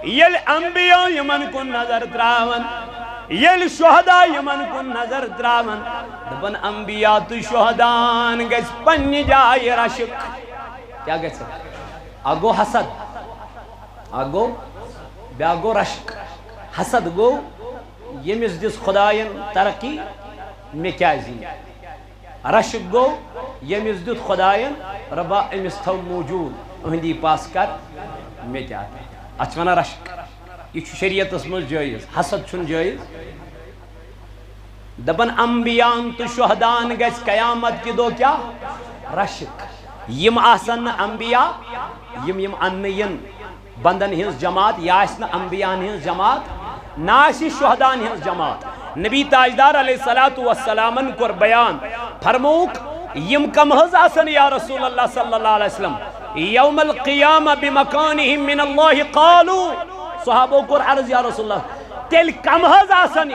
یل انبیاء یمن کو نظر تراون یل شہداء یمن کو نظر تراون دبن انبیاء تو شہدان گیس پنی جائی رشک کیا گیس اگو حسد اگو بیاگو رشک حسد گو یمیس دس خدایان ترقی میں کیا زین رشک گو یمس دیت خدائن ربا امس تھو موجود اہندی پاس کر میں تہ ات ونان رشک یہ شریعت مز جائز حسد چھن جائز دپن انبیاءن تو شہدان گژھِ قیامت کی دو کیا رشک یم آسن انبیاء یم انین بندن ہنز جماعت یا آسن انبیاء ہنز جماعت ناسی شہدان ہنز جماعت نبی تاجدار علیہ السلام کور بیان فرموک یم کم حض آسن یا رسول اللہ صلی اللہ علیہ وسلم یوم القیامہ بمکانہم من اللہ قالو صحابہ کور عرض یا رسول اللہ تیل کم حض آسن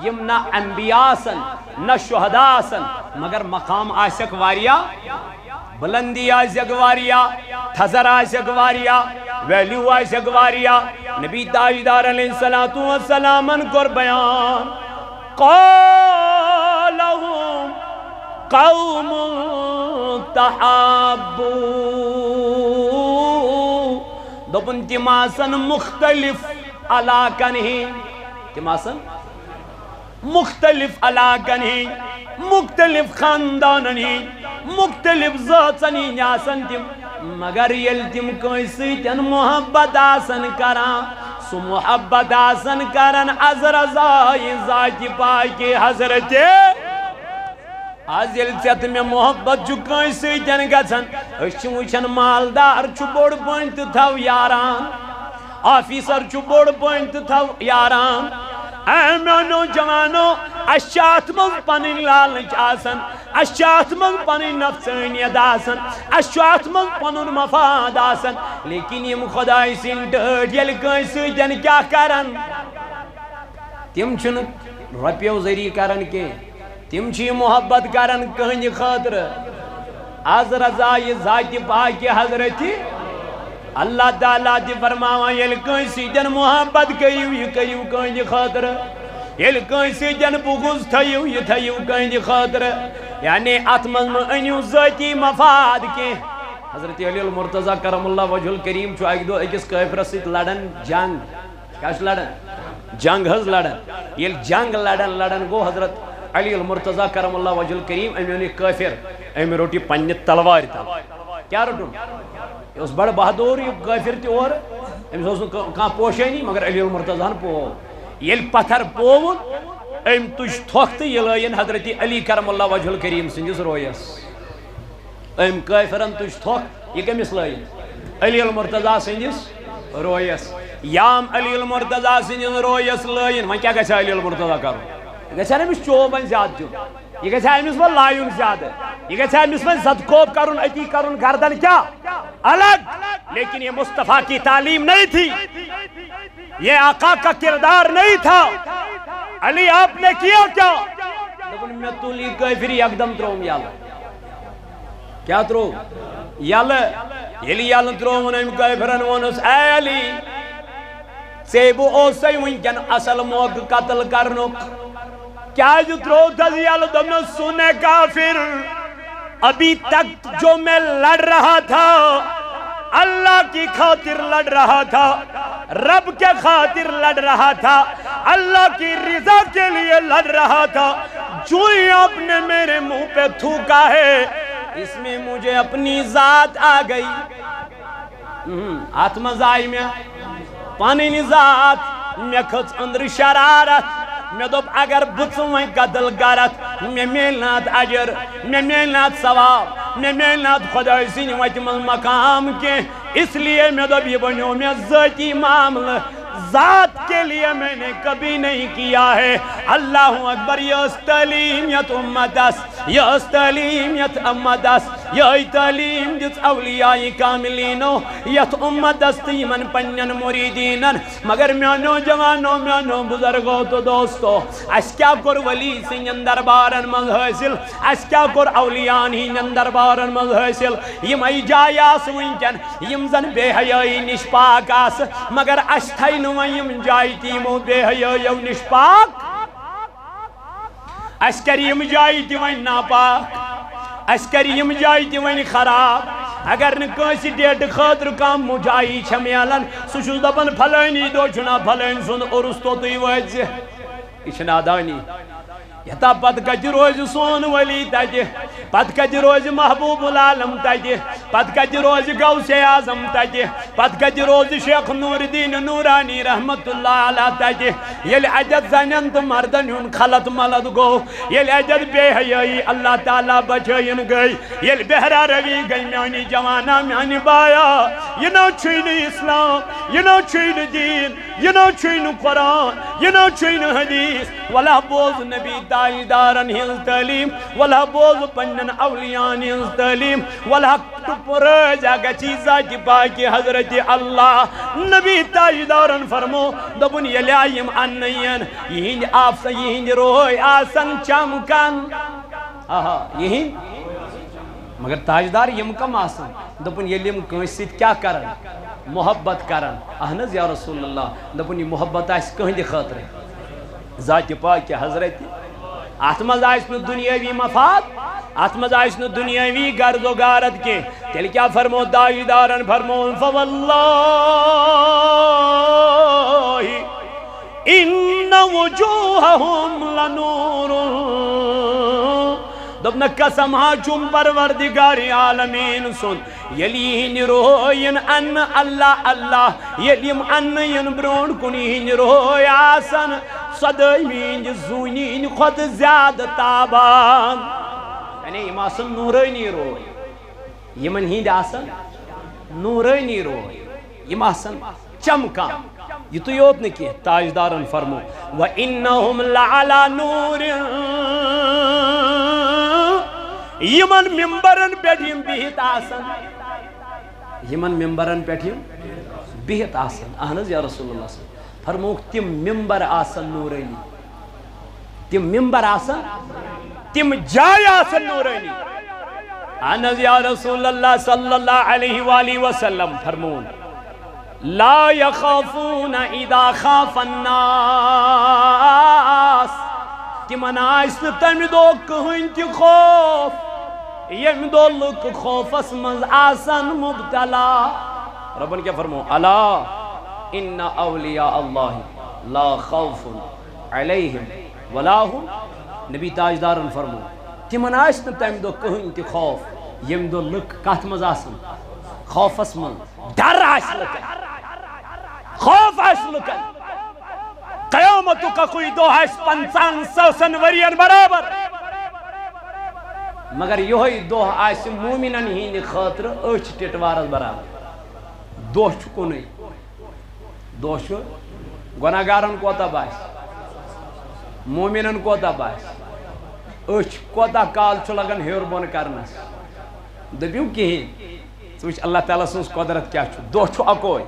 یم نہ انبیاء آسن نہ شہداء آسن مگر مقام آسک واریا بلندی آسک واریا تھزر آسک واریا ویلیو آسک واریا نبی تاجدار علیہ السلام کور بیان قالہم قوم تحابو دوپن تماسن مختلف علاقن ہی تماسن مختلف علاقن ہی مختلف خاندانن ہی مختلف ذاتن ہی نیاسن تم مگر یل تم کوئی سیتن محبت آسن کران سو محبت آسن کرن از رضای ذات پاکی حضرت آز یل چت میں محبت چکائی سیتن گژھن أسۍ وچھن مالدار چھُ بوڑ پٲٹھۍ تہٕ تھو یاران آفیسر چھُ بوڑ پٲٹھۍ تہٕ تھو یاران اے میانو جوانو اشیات من پنن لالچ آسن اشیات من پنن نفسانیت آسن اشیات من پنن مفاد آسن لیکن یم خدای سن ڈٹ یل کٲنٛسہِ سۭتۍ کیا کرن تم چھن رۄپیو ذریعہ کرن کینٛہہ تم چھ محبت کرن کہنہِ خاطر از رضای ذات پاک حضرت اللہ تعالیٰ تہ فرماوان یل کٲنٛسہِ سۭتۍ محبت کٔرِو یہِ کٔرِو کہنہِ خاطر یل کٲنٛسہِ سۭتۍ بغض تھٲیِو یہِ تھٲیِو کہنہِ خاطر یعنی اتھ منٛز مہ أنِو ذٲتی مفاد کینٛہہ حضرت علی المرتضیٰ کرم اللہ وجہ الکریم چھُ اکہِ دۄہ أکِس کٲفرس سۭتۍ لڑان جنگ کیٛاہ چھُ لڑان جنگ حظ لڑان ییٚلہِ جنگ لڑان گوٚو حضرت علی المرتضیٰ کرم اللہ وجہ الکریم أمۍ اوٚن یہِ کٲفر أمۍ روٚٹ یہِ پننہِ تلوارِ تل کیٛاہ روٚٹُن یہ اس بڑا بہادور یہ کافر تہ اور امس اوس نہٕ کانٛہہ پوشٲنی مگر علی المرتضیٰ ہن پوو ییٚلہِ پتھر پووُن أمۍ تُج تھۄکھ تہٕ یہِ لٲیِن حضرت علی کرم اللہ وجہ الکریم سٕنٛدِس رویس أمۍ کٲفرن تُج تھۄکھ یہِ کٔمِس لٲیِن علی المرتضیٰ سٕنٛدِس رویس یام علی المرتضیٰ سٕنٛدِس رویس لٲیِن وۄنۍ کیٛاہ گژھِ علی المرتضیٰ کرُن یہِ گژھِ أمِس چوب وۄنۍ زیادٕ دیُن یہ گژھِ أمِس وۄنۍ لایُن زیادٕ یہ گژھِ أمِس وۄنۍ زدکوب کرُن أتی کرُن گردن کیا الگ لیکن یہ مصطفیٰ کی تعلیم نہیں تھی یہ آقا کا کردار نہیں تھا علی آپ نے کیا کیا دپن میں تُلی کٲفری یکدم تروم یلہٕ کیا ترو یلہٕ ییٚلہِ یلہٕ ترووُن أمۍ کٲفرن ووٚنُس اے علی ژےٚ بہٕ اوسے وٕنکٮ۪ن اصل موقعہٕ قتل کرنُک کیٛازِ ترووتھس یلہٕ دوٚپنس سُنے کافر ابھی تک جو میں لڑ رہا تھا اللہ کی خاطر لڑ رہا تھا رب کے خاطر لڑ رہا تھا اللہ کی رضا کے لیے لڑ رہا تھا جو ہی آپ نے میرے منہ پہ تھوکا ہے اس میں مجھے اپنی ذات آ گئی آتمز آئی میں پانی ذات میں کھچ اندر شرارت میں دوپ اگر بچوں قتل کرت میں میلنات اجر میں میلنات ثواب میں میلنات خدا سن وت من مقام کے اس لیے میں دوپ یہ بنو میں ذاتی معاملہ ذات کے لیے میں نے کبھی نہیں کیا ہے اللہ اکبر یہ تعلیم یت امت است یہ تعلیم یت امت است یہ تعلیم دس اولیاء کاملینو یت امت است یمن پنن مریدینن مگر میانو جوانو میانو بزرگو تو دوستو اس کیا کور ولی سن دربارن من حاصل اس کیا کور اولیاء ہن دربارن من حاصل یم ای جایاس ونکن یم زن بے حیائی نش پاک آس مگر اس تھین یم جائی تیمو بے حیائی نش پاک اس کریم جائی تی ون ناپاک اس کریم جائی تی ون خراب اگر نکاسی ڈیٹ خاطر کام مجائی چھمیالن سوچو دپن پھلانی دو چھنا پھلانی سن ارستو تی ویدزی یہ چھنا دانی یتا پت کت روز سون ولی تتہ پت کت روز محبوب العالم تتہ پت کت روز غوث اعظم تتہ پت کت روز شیخ نور الدین نورانی رحمت اللہ علیہ تتہ یل عجت زنن تو مردن ہن خلط ملط گو یل عجت بے حیائی اللہ تعالیٰ بچائن گئی یل بہرا روی گئی میانی جوانا میانی بایا یہ نو چھین اسلام یہ نو چھین دین یہ نو چھین قرآن یہ نو چھین حدیث ولا بوز نبی تاجدارن ہنز تعلیم ولا بوز پنن اولیان ہنز تعلیم ولا ٹپرج آگا چیزا کی پاکی حضرت اللہ نبی تاجدارن فرمو دبن یلائیم انین یہین آفسا یہین روح آسن چمکن یہین مگر تاجدار یم کم آسن دبن یلیم کنسیت کیا کرن محبت کرن احنز یا رسول اللہ دبن یہ محبت آئیس کہیں دی خاطر ذات پاک حضرت آتمز آئیس نو دنیاوی مفاد آتمز آئیس نو دنیاوی غرض و غارت کے تیل کیا فرمو تاجدارن فرمو فواللہ ان وجوہہم لنور دبنا قسم ہا چون پروردگار عالمین سن یلین روین ان اللہ اللہ یلیم ان ین برون کنین روی آسن صدائمین زونین خود زیادہ تابان یعنی یم آسن نورینی روی یمن ہند آسن نورینی روی یم آسن چمکان یہ تو یوت نکی تاجدارن فرمو وَإِنَّهُمْ لَعَلَى نُورٍ یمن ممبرن پیٹھیم بہت آسن یمن ممبرن پیٹھیم بہت آسن احنز یا رسول اللہ صلی اللہ علیہ وسلم فرموک تم ممبر آسن نورینی تم ممبر آسن تم جائے آسن نورینی احنز یا رسول اللہ صلی اللہ علیہ وآلہ وسلم فرمون لا يخافون اذا خاف الناس تمن آسن تم دو کہن تی خوف یم دو لک خوفس مز آسن مبتلا ربن کیا فرمو الا ان اولیاء اللہ لا خوف علیہم ولا هم نبی تاجدارن فرمو تمن آسن تم دو کہن تی خوف یم دو لک کات مز آسن خوفس مز ڈر آسن لکن خوف آسن لکن قیامتو کا کوئی دو ہے 500 سنورین برابر مگر یہ دو آس مومنن ہند خاطر اچھ ٹٹوارس برابر دو کن دو گناہگارن کوتا باس مومنن کوتا باس اچھ کوتا کال چھ لگن ہیور بون کرنس دبیو کہیں سوچ اللہ تعالیٰ سنس قدرت کیا چھو دو چھو اکوئی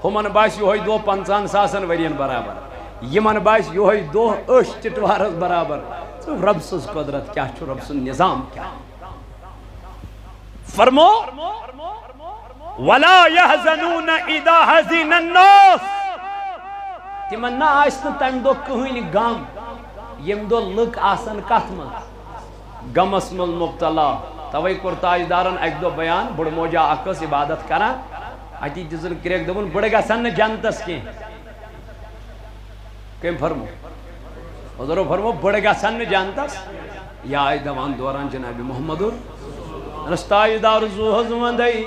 ہمن باس یہ دو 500,000 ورین برابر یمن باس یہ دو اچھ ٹٹوارس برابر رب سنس قدرت کیا چھو رب سن نظام کیا فرمو وَلَا يَحْزَنُونَ إِذَا حَزِنَ النَّاسِ تمن نا آسن تم دو کہین غم یم دو لک آسن کت من غمس من مبتلا توے کور تاجدارن اک دو بیان بڑ موجا اکس عبادت کران اتی دزن کریک دبن بڑ گسن جنتس کی کیم فرمو حضور فرمو بڑ گسن جنتس یا ای دوان دوران جناب محمد رستاجدار زوہز وندئی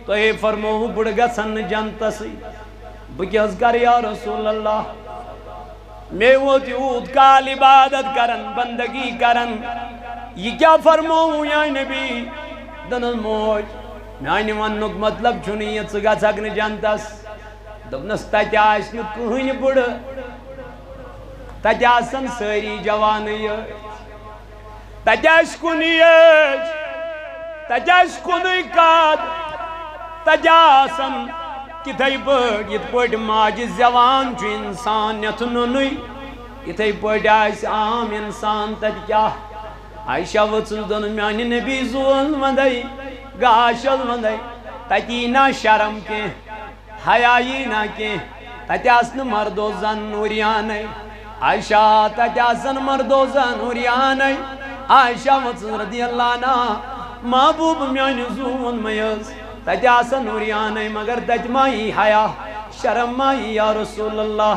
تو اے فرمو بڑ گسن جنتس بکیز کر یا رسول اللہ میں وہ تیود کال عبادت کرن بندگی کرن یہ کیا فرمو یا نبی دنن موج میانی ونک مطلب چھنیت سگا سکن جانتس دبنس تاتی آسن کہن بڑ تاتی آسن سری جوانی تاتی آس کنیج تاتی آس کنی کاد تاتی آسن کتھائی پڑھ یہ پڑھ ماج زوان جو انسان نتنونی یہ پڑھ آئیس عام انسان تد کیا عائشہ وصل دن میانی نبی زول وندائی گاشل وندائی تتی نا شرم کے حیائی نا کے تتی آسن مردو زن نوریانی عائشہ تتی آسن مردو زن نوریانی عائشہ وصل رضی اللہ عنہ محبوب میانی زول میز تتی آسن نوریانی مگر تج مائی حیا شرم مائی یا رسول اللہ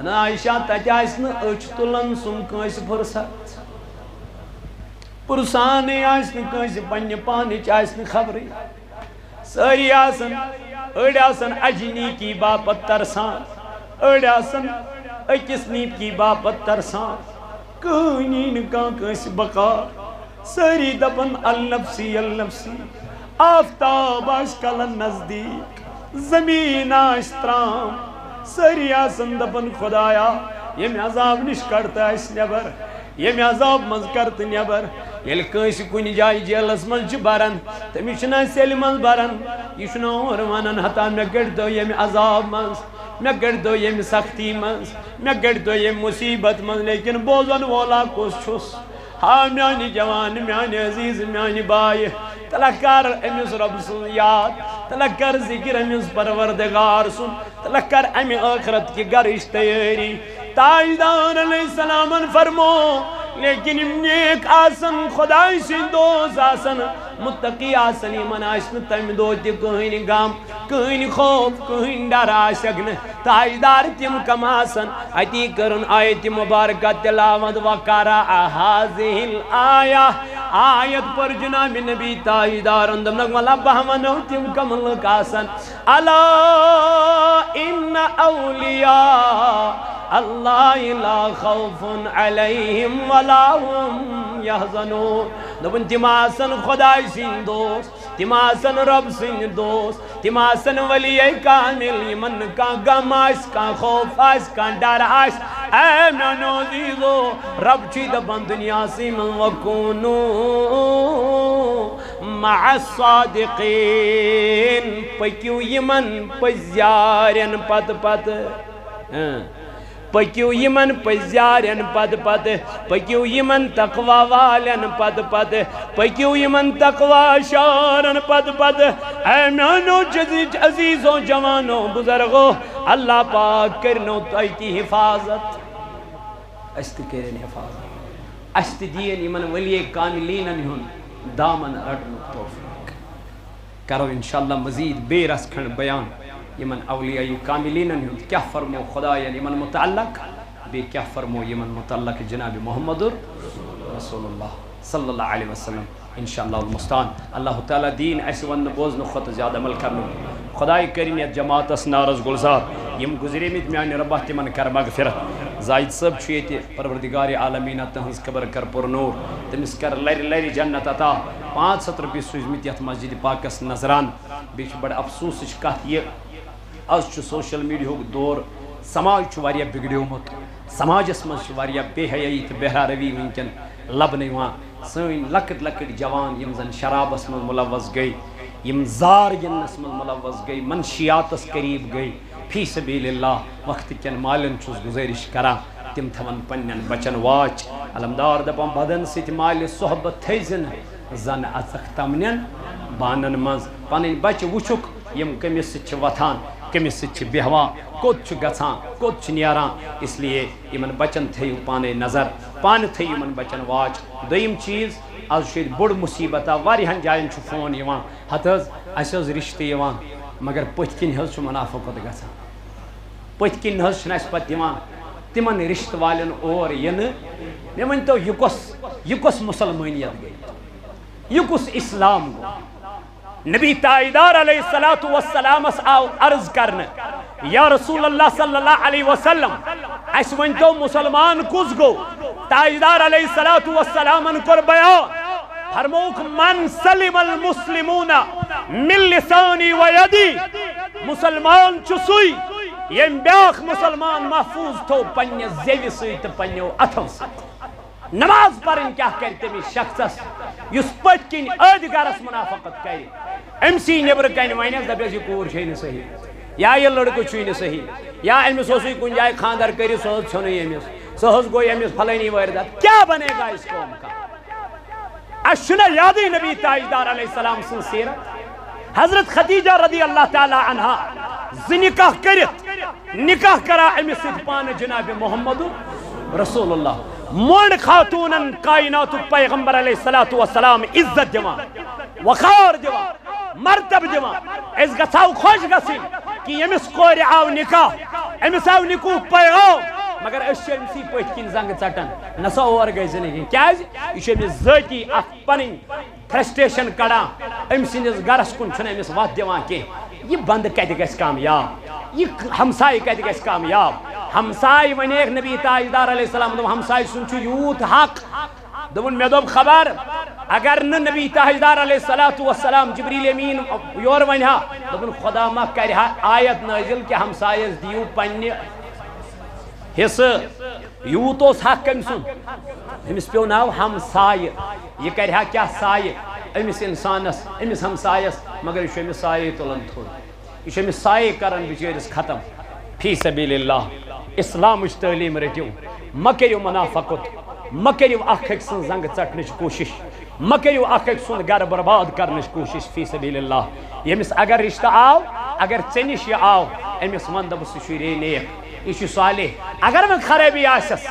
عائشہ تتہ آسن اچھ تلن سم کنس فرصت پرسانے آسن کنس پنہ پانچ آسن خبری ساری آسن اڑ آسن اجنی کی باپت ترسان اڑ آسن اکس نیپ کی باپت ترسان کہنی نکان کنس بقا ساری دپن النفسی النفسی آفتاب آس کلن نزدیک زمین آس ترام ساری آسن دپن خدایا یم عذاب نش کرتا اس نبر یم عذاب مز کرت نبر یل کنس کن جائے جیلس مز برن تمس چھ سیل مز برن یہ اور ونان ہتا مے گڑدو یم عذاب مز مے گڑدو یم سختی مز مے گڑدو یم مصیبت مز لیکن بوزن والا کس چھس ہاں میانی جوان میانی عزیز میانی بائی تلا کر امس رب سن یاد تلا کر ذکر امس پروردگار سن تلا کر امی آخرت کی گرش تیاری تاجدار علیہ السلام فرمو لیکن نیک آسن خدای سی دوست آسن متقی آسن ایمن آسن تم دو تی کہیں غم کہیں خوف کہیں ڈر آسگن تاجدار تم کم آسن اتی کرن آیت مبارکہ تلاوت وقرا هذه الآیہ آیت پر جناب نبی تاجدار اندم لگ ملا بہمنو تم کم لک آسن الا ان اولیاء اللہ لا خوف علیہم ولا هم یحزنون دبن تم آسن خدای سین دوست تم آسن رب سین دوست تم آسن ولی کامل یمن کا غم آس کا خوف آس کا ڈر آس اے میانو عزیزو رب چی دبن دنیا سی من وکونو مع الصادقین پکیو یمن پزیارن پت پت پکیو یمن پزیارن پد پد پکیو یمن تقوی والن پد پد پکیو یمن تقوی شارن پد پد اے میانو عزیزو جوانو بزرگو اللہ پاک کرنو تایتی حفاظت است کرن حفاظت است دین یمن ولی کاملین ہن دامن رٹن توفیق کرو انشاءاللہ مزید بے رس کھنڈ بیان یمن اولیاء کاملین ہند کیا فرمو خدا یمن متعلق بے کیا فرمو یمن متعلق جناب محمد رسول اللہ صلی اللہ علیہ وسلم انشاءاللہ المستعان اللہ تعالیٰ دین ایسے ون بوزن خط زیادہ عمل کرنو خدای کریم یہ جماعت اس نارز گلزار یم گزرے مت میان ربہ تمن کر مغفرت زائد صاحب چھیت پروردگار عالمین تہنز قبر کر پر نور تمس کر لری لری جنت عطا 500 رۄپیہِ سوٗزمٕتۍ یتھ مسجد پاکس نظران بیٚیہِ چھُ بڑٕ افسوسٕچ کتھ یہِ آج چھُ سوشل میڈیاہُک دور سماج چھُ واریاہ بگڑیومُت سماجس منٛز چھِ واریاہ بے حیٲیی تہٕ بہرا روی وٕنکٮ۪ن لبنہٕ یِوان سٲنۍ لۄکٕٹۍ لۄکٕٹۍ جوان یِم زن شرابس منٛز ملوث گٔے یِم زار گِنٛدنس منٛز ملوث گٔے منشیاتس قریٖب گٔے فی سبیل اللہ وقتہٕ کٮ۪ن مالٮ۪ن چھُس گُزٲرِش کران تِم تھاون پننٮ۪ن بچن واچ علمدار دپان بدن سۭتۍ مالہِ صحبت تھٲیزِ زن اژکھ تمنٮ۪ن بانن منٛز پنٕنۍ بچہِ وٕچھُکھ یِم کٔمِس سۭتۍ چھِ وۄتھان کٔمِس سۭتۍ چھِ بیٚہوان کوٚت چھُ گژھان کوٚت چھُ نیران اسلیے یِمن بچن تھٲیِو پانے نظر پانہٕ تھٲیِو یِمن بچن واچ دوٚیِم چیٖز آز چھُ ییٚتہِ بوٚڑ مُصیبت واریاہن جاین چھُ فون یِوان ہتہٕ حظ اَسہِ حظ رِشتہٕ یِوان مگر پٔتھۍ کِنۍ حظ چھُ منافقت گژھان پٔتھۍ کِنۍ حظ چھُنہٕ اَسہِ پتہٕ دِوان تِمن رِشتہٕ والٮ۪ن اور یِنہٕ مےٚ ؤنۍتو یہِ کۄس مُسلمٲنیت گٔے یہِ کُس اسلام گوٚو نبی تاجدار علیہ السلام آو عرض کرنے یا رسول اللہ صلی اللہ علیہ وسلم اس ونتو مسلمان کس گو تاجدار علیہ السلام کر بیان فرموک من سلم المسلمون من لسانی و یدی مسلمان چسوئی یم بیاخ مسلمان محفوظ تو پنی زیوی سویت پنیو اتھو سویت نماز پڑھن کیا کرتے میں شخص یس پٹ کن ادگارس منافقت کری امسی نبر کن ونس دپس یہ کور چھ صحیح یا یہ لڑکہ چھ صحیح یا امس اوسے کن جائے خاندر کری سہ چھن امس سہ گو امس فلانی واردات کیا بنے گا اس قوم کا اشنا یادی نبی تاجدار علیہ السلام سن سیرت حضرت خدیجہ رضی اللہ تعالی عنہا نکاح کرت نکاح کرا امس سۭتۍ پانہٕ جناب محمد رسول اللہ موڑ خاتونن کائنات پیغمبر علیہ السلام عزت دیوان وقار دیوان مرتب دیوان اس گژھو خوش گژھٕنۍ کہ ییٚمِس کورِ آو نکاح امس آو نکوح پیغام مگر اسی امسی پت کن زنگ ٹٹان نسا اور گئی زندگی کیاز یہ امس ذاتی پن فرسٹریشن کڑان ام سندس گرس کن امس وت دان کی یہ بند کت گژھِ کامیاب یہ ہمسائے کت گژھِ کامیاب ہمسائے ونیک نبی تاجدار علیہ السلام دم ہمسائے سن چھ یوت حق دون مے دوپ خبر اگر نہ نبی تاجدار علیہ السلام جبریل امین یور ونہا دپن خدا ما کرہا آیت نازل کہ ہمسایس دیو پنہ حصہ یوت اوس حق کم سن امس پیو ناو ہمسائے یہ کرہا کیا سایہ امس انسانس امس ہمسایس مگر یہ امس سایہ تلن تھوڑ یہ امس سایہ کرن بچیرس ختم فی سبیل اللہ اسلام تعلیم رٹو مہ کرو منافقت مہ کرو اخ أکۍ سٕنٛز زنگ ژٹنٕچ کوشش مہ کرو اخ أکۍ سُنٛد گھر برباد کرنٕچ کوشش فی سبیل اللہ یمس اگر رشتہ آو اگر ژے نش یہ آو امس ون دپس یہ رے نیک یہ صالح اگر میں خرابی آسس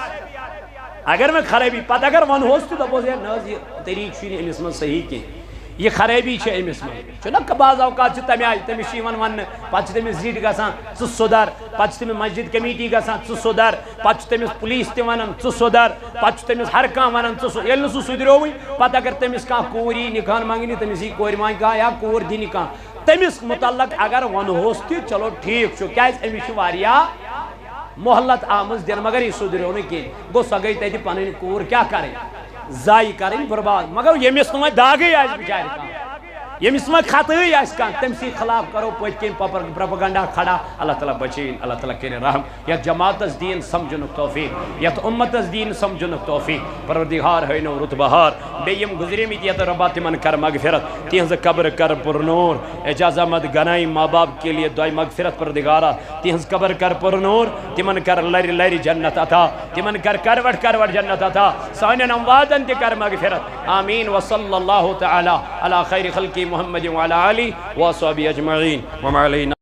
اگر میں خرابی پتہ اگر ونہوس تو دپوس ہے نہ یہ طریق امس من صحیح کی یہ خرابی امس من بعض اوقات تمہ آئی تمس ون پتہ تمس زٹ گژھان ژٕ سُدھر پتہ تمس مسجد کمیٹی گژھان ژٕ سُدھر پتہ تمس پولیس تہ ونان ژٕ سُدھر پتہ تمس ہر کھانا ونان ژٕ ییٚلہِ نہٕ سُہ سُدھریوٕے پتہ اگر تمس کانٛہہ کوٗر یی نکاح منگنہِ تمس یی کورِ مانگہِ کانٛہہ یا کوٗر دی نکاح تمس متعلق اگر ونہوس تہ چلو ٹھیک چھُ کیازِ امس چھُ واریاہ محلت آمز دن مگر یہ سدھریو نا کھین گو سو گئی تتہ پن کور کیا کریں ضائع کریں برباد مگر یمس نو داگے آس بچار کھانا یمس نو خطے آس کھانا تم سی خلاف کرو پت کن پروپیگنڈا کھڑا اللہ تعالیٰ بچین اللہ تعالیٰ کرے رحم یت جماعتس دین سمجھن توفیق یت امتس دین سمجھن توفیق پروردگار ہینو رت بہار بیم گزریمت یت ربا تمن کر مغفرت تہذ قبر کر پر نور اجازہ مت گنائی ماں باپ کے لیے دعائیں مغفرت پروردگارا تہذ قبر کر پر نور تمن کر لری لری جنت عطا تمن کر کروٹ کروٹ جنت عطا سانن امواتن تہ کر مغفرت آمین وصلی اللہ تعالی علی خیر خلق محمد وعلی آلہ وصحبہ اجمعین وما علینا